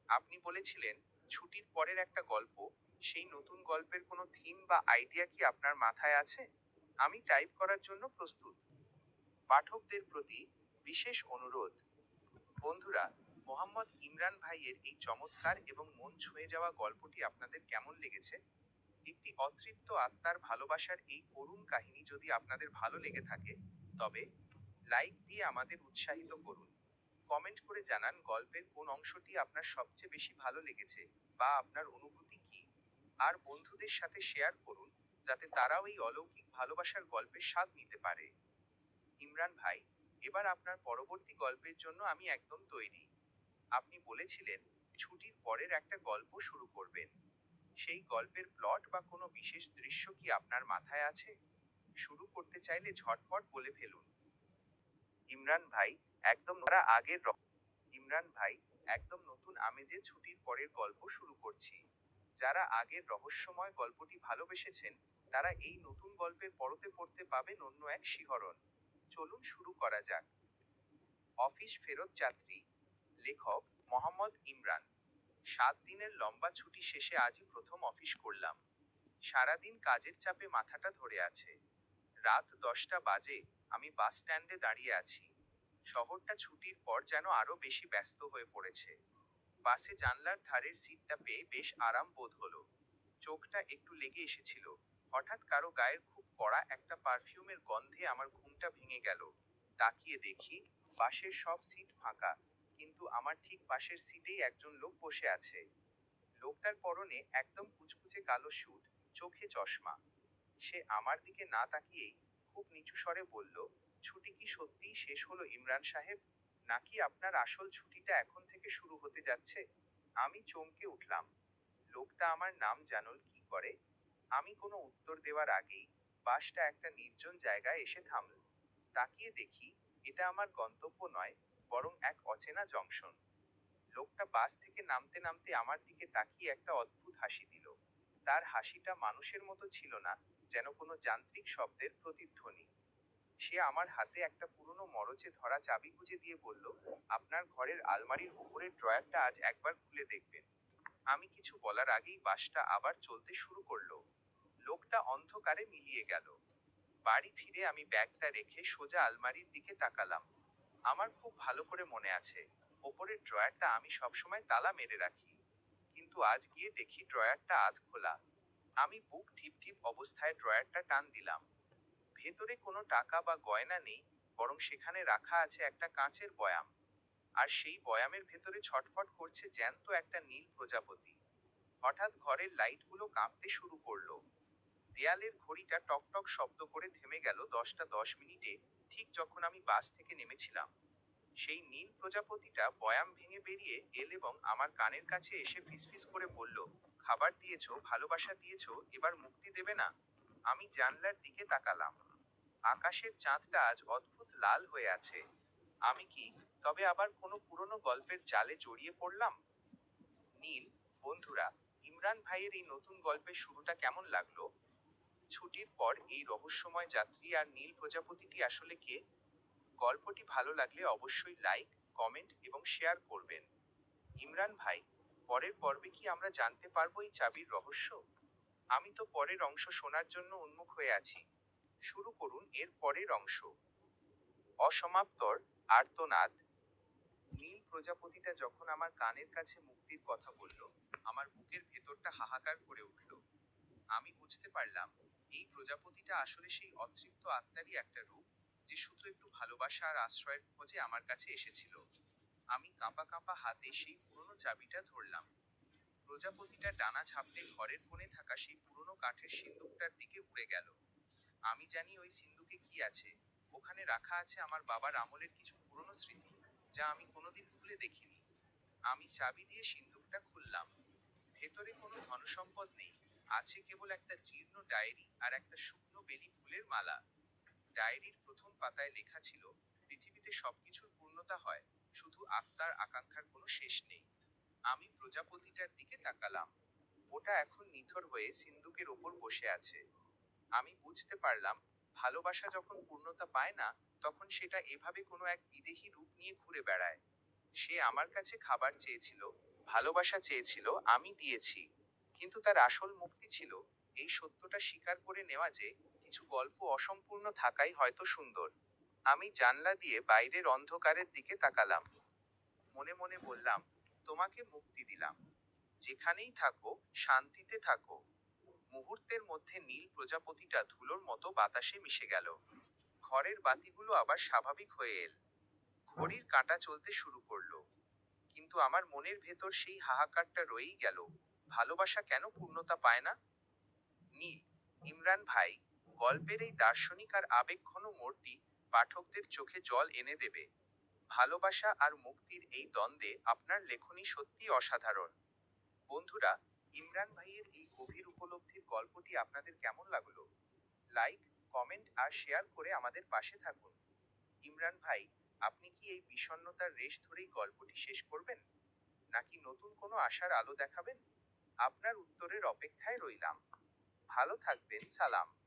আপনি বলেছিলেন ছুটির পরের একটা গল্প। সেই নতুন গল্পের কোনো থিম বা আইডিয়া কি আপনার মাথায় আছে? আমি টাইপ করার জন্য প্রস্তুত। পাঠকদের প্রতি বিশেষ অনুরোধ। বন্ধুরা, মোহাম্মদ ইমরান ভাইয়ের এই চমৎকার এবং মন ছুঁয়ে যাওয়া গল্পটি আপনাদের কেমন লেগেছে? একটি অতৃপ্ত আত্মার ভালোবাসার এই করুণ কাহিনী যদি আপনাদের ভালো লেগে থাকে, তবে লাইক দিয়ে আমাদের উৎসাহিত করুন। কমেন্ট করে জানান গল্পের কোন অংশটি আপনার সবচেয়ে বেশি ভালো লেগেছে, বা আপনার অনুভূতি কি। আর বন্ধুদের সাথে শেয়ার করুন, যাতে তারাও এই অলৌকিক ভালোবাসার গল্পের স্বাদ নিতে পারে। ইমরান ভাই, এবার আপনার পরবর্তী গল্পের জন্য আমি একদম তৈরি। আপনি বলেছিলেন ছুটির পরের একটা গল্প শুরু করবেন। সেই গল্পের প্লট বা কোনো বিশেষ দৃশ্য কি আপনার মাথায় আছে? শুরু করতে চাইলে ঝটপট বলে ফেলুন। ইমরান ভাই, একদম ওরা আগের ইমরান ভাই, একদম নতুন আমেজে ছুটির পরের গল্প শুরু করছি। যারা আগের রহস্যময় গল্পটি ভালোবেসেছেন, তারা এই নতুন গল্পের পরতে পড়তে পাবেন অন্য এক শিহরণ। চলুন শুরু করা যাক। অফিস ফেরত যাত্রী। লেখক মোহাম্মদ ইমরান। 7 দিনের লম্বা ছুটি শেষে আজই প্রথম অফিস করলাম। সারাদিন কাজের চাপে মাথাটা ধরে আছে। রাত 10টা বাজে, আমি বাস স্ট্যান্ডে দাঁড়িয়ে আছি। শহরটা ছুটির পর যেন আরো বেশি ব্যস্ত হয়ে পড়েছে। বাসে জানলার ধারের সিটটা পেয়ে বেশ আরাম বোধ হলো। চোখটা একটু লেগে এসেছিল। হঠাৎ কারো গায়ের খুব কড়া একটা পারফিউমের গন্ধে আমার ঘুমটা ভেঙে গেল। তাকিয়ে দেখি বাসের সব সিট ফাঁকা, কিন্তু আমার ঠিক পাশের সিটেই একজন লোক বসে আছে। লোকটার পরনে একদম কুচকুচে কালো স্যুট, চোখে চশমা। সে আমার দিকে না তাকিয়েই খুব নিচু স্বরে বলল, ছুটি কি সত্যিই শেষ হলো ইমরান সাহেব? নাকি আপনার আসল ছুটিটা এখন থেকে শুরু হতে যাচ্ছে? আমি চমকে উঠলাম। লোকটা আমার নাম জানল কি করে? আমি কোনো উত্তর দেওয়ার আগেই বাসটা একটা নির্জন জায়গায় এসে থামল। তাকিয়ে দেখি এটা আমার গন্তব্য নয়, বরং এক অচেনা জংশন। লোকটা বাস থেকে নামতে নামতে আমার দিকে তাকিয়ে একটা অদ্ভুত হাসি দিল। তার হাসিটা মানুষের মতো ছিল না, যেন কোনো যান্ত্রিক শব্দের প্রতিধ্বনি। সে আমার হাতে একটা পুরনো মরচে ধরা চাবি গুঁজে দিয়ে বলল, আপনার ঘরের আলমারির উপরের ড্রয়ারটা আজ একবার খুলে দেখবেন। আমি কিছু বলার আগেই বাসটা আবার চলতে শুরু করলো। লোকটা অন্ধকারে মিলিয়ে গেল। বাড়ি ফিরে আমি ব্যাগটা রেখে সোজা আলমারির দিকে তাকালাম। আমার খুব ভালো করে মনে আছে, ওপরের ড্রয়ারটা আমি সবসময় তালা মেরে রাখি। কিন্তু আজ গিয়ে দেখি ড্রয়ারটা আধ খোলা। আমি বুক ঢিপ ঢিপ অবস্থায় ড্রয়ারটা টান দিলাম। ভেতরে কোনো টাকা বা গয়না নেই, বরং সেখানে রাখা আছে একটা কাঁচের বয়াম। আর সেই বয়ামের ভেতরে ছটফট করছে জ্যান্ত একটা নীল প্রজাপতি। হঠাৎ ঘরের লাইটগুলো কাঁপতে শুরু করলো। দেয়ালের ঘড়িটা টকটক শব্দ করে থেমে গেল 10টা 10 মিনিটে, ঠিক যখন আমি বাস থেকে নেমেছিলাম। সেই নীল প্রজাপতিটা বয়াম ভেঙে বেরিয়ে এল এবং আমার কানের কাছে এসে ফিসফিস করে বলল, খাবার দিয়েছো, ভালোবাসা দিয়েছো, এবার মুক্তি দেবে না? আমি জানলার দিকে তাকালাম। আকাশের চাঁদটা আজ অদ্ভুত লাল হয়ে আছে। আমি কি তবে আবার কোনো পুরনো গল্পের জালে জড়িয়ে পড়লাম? নীল, বন্ধুরা, ইমরান ভাইয়ের এই নতুন গল্পের শুরুটা কেমন লাগলো? ছুটির পর এই রহস্যময় যাত্রী আর নীল প্রজাপতিটি আসলে কে? গল্পটি ভালো লাগলে অবশ্যই লাইক, কমেন্ট এবং শেয়ার করবেন। ইমরান ভাই, পরের পর্বে কি আমরা জানতে পারবো এই চাবির রহস্য? আমি তো পরের অংশ শোনার জন্য উন্মুখ হয়ে আছি। শুরু করুন এর পরের অংশ। অসমাপ্তর আর্তনাদ। নীল প্রজাপতিটা যখন আমার কানের কাছে মুক্তির কথা বলল, আমার বুকের ভেতরটা হাহাকার করে উঠল। আমি বুঝতে পারলাম এই প্রজাপতিটা আসলে সেই অতৃপ্ত আত্মারই একটা রূপ, যে শুধু একটু ভালোবাসা আর আশ্রয়ের খোঁজে আমার কাছে এসেছিল। আমি কাঁপা কাঁপা হাতে সেই পুরনো চাবিটা ধরলাম। প্রজাপতিটা ডানা ঝাপটে ঘরের কোণে থাকা সেই পুরনো কাঠের সিন্দুকটার দিকে উড়ে গেল। আমি জানি ওই সিন্দুকে কি আছে। ওখানে রাখা আছে আমার বাবার আমলের কিছু পুরনো স্মৃতি, যা আমি কোনোদিন খুলে দেখিনি। আমি চাবি দিয়ে সিন্দুকটা খুললাম। ভেতরে কোনো ধনসম্পদ নেই, আছে কেবল একটা জীর্ণ ডায়েরি আর একটা শুকনো বেলি ফুলের মালা। ডায়েরির প্রথম পাতায় লেখা ছিল, পৃথিবীতে সবকিছুর পূর্ণতা হয়, শুধু আত্মার আকাঙ্ক্ষার কোনো শেষ নেই। আমি প্রজাপতিটার দিকে তাকালাম। ওটা এখন নিথর হয়ে সিন্দুকের ওপর বসে আছে। আমি বুঝতে পারলাম, ভালোবাসা যখন পূর্ণতা পায় না, তখন সেটা এভাবে কোনো এক বিদেহী রূপ নিয়ে ঘুরে বেড়ায়। সে আমার কাছে খাবার চেয়েছিল, ভালোবাসা চেয়েছিল, আমি দিয়েছি। কিন্তু তার আসল মুক্তি ছিল এই সত্যটা স্বীকার করে নেওয়া যে কিছু গল্প অসম্পূর্ণ থাকাই হয়তো সুন্দর। আমি জানলা দিয়ে বাইরের অন্ধকারের দিকে তাকালাম। মনে মনে বললাম, তোমাকে মুক্তি দিলাম। যেখানেই থাকো, শান্তিতে থাকো। মুহূর্তের মধ্যে নীল প্রজাপতিটা ধুলোর মতো বাতাসে মিশে গেল। ঘরের বাতিগুলো আবার স্বাভাবিক হয়ে এল। ঘড়ির কাঁটা চলতে শুরু করলো। কিন্তু আমার মনের ভেতর সেই হাহাকারটা রয়েই গেল, ভালোবাসা কেন পূর্ণতা পায় না? নীল, ইমরান ভাই, গল্পের এই দার্শনিক আর আবেগঘন মোড়টি পাঠকদের চোখে জল এনে দেবে। ভালোবাসা আর মুক্তির এই দ্বন্দ্বে আপনার লেখনী সত্যি অসাধারণ। বন্ধুরা, ইমরান ভাইয়ের এই গভীর উপলব্ধির গল্পটি আপনাদের কেমন লাগলো? লাইক, কমেন্ট আর শেয়ার করে আমাদের পাশে থাকুন। ইমরান ভাই, আপনি কি এই বিষণ্ণতার রেশ ধরেই গল্পটি শেষ করবেন, নাকি নতুন কোনো আশার আলো দেখাবেন? আপনার উত্তরের অপেক্ষায় রইলাম। ভালো থাকবেন, সালাম।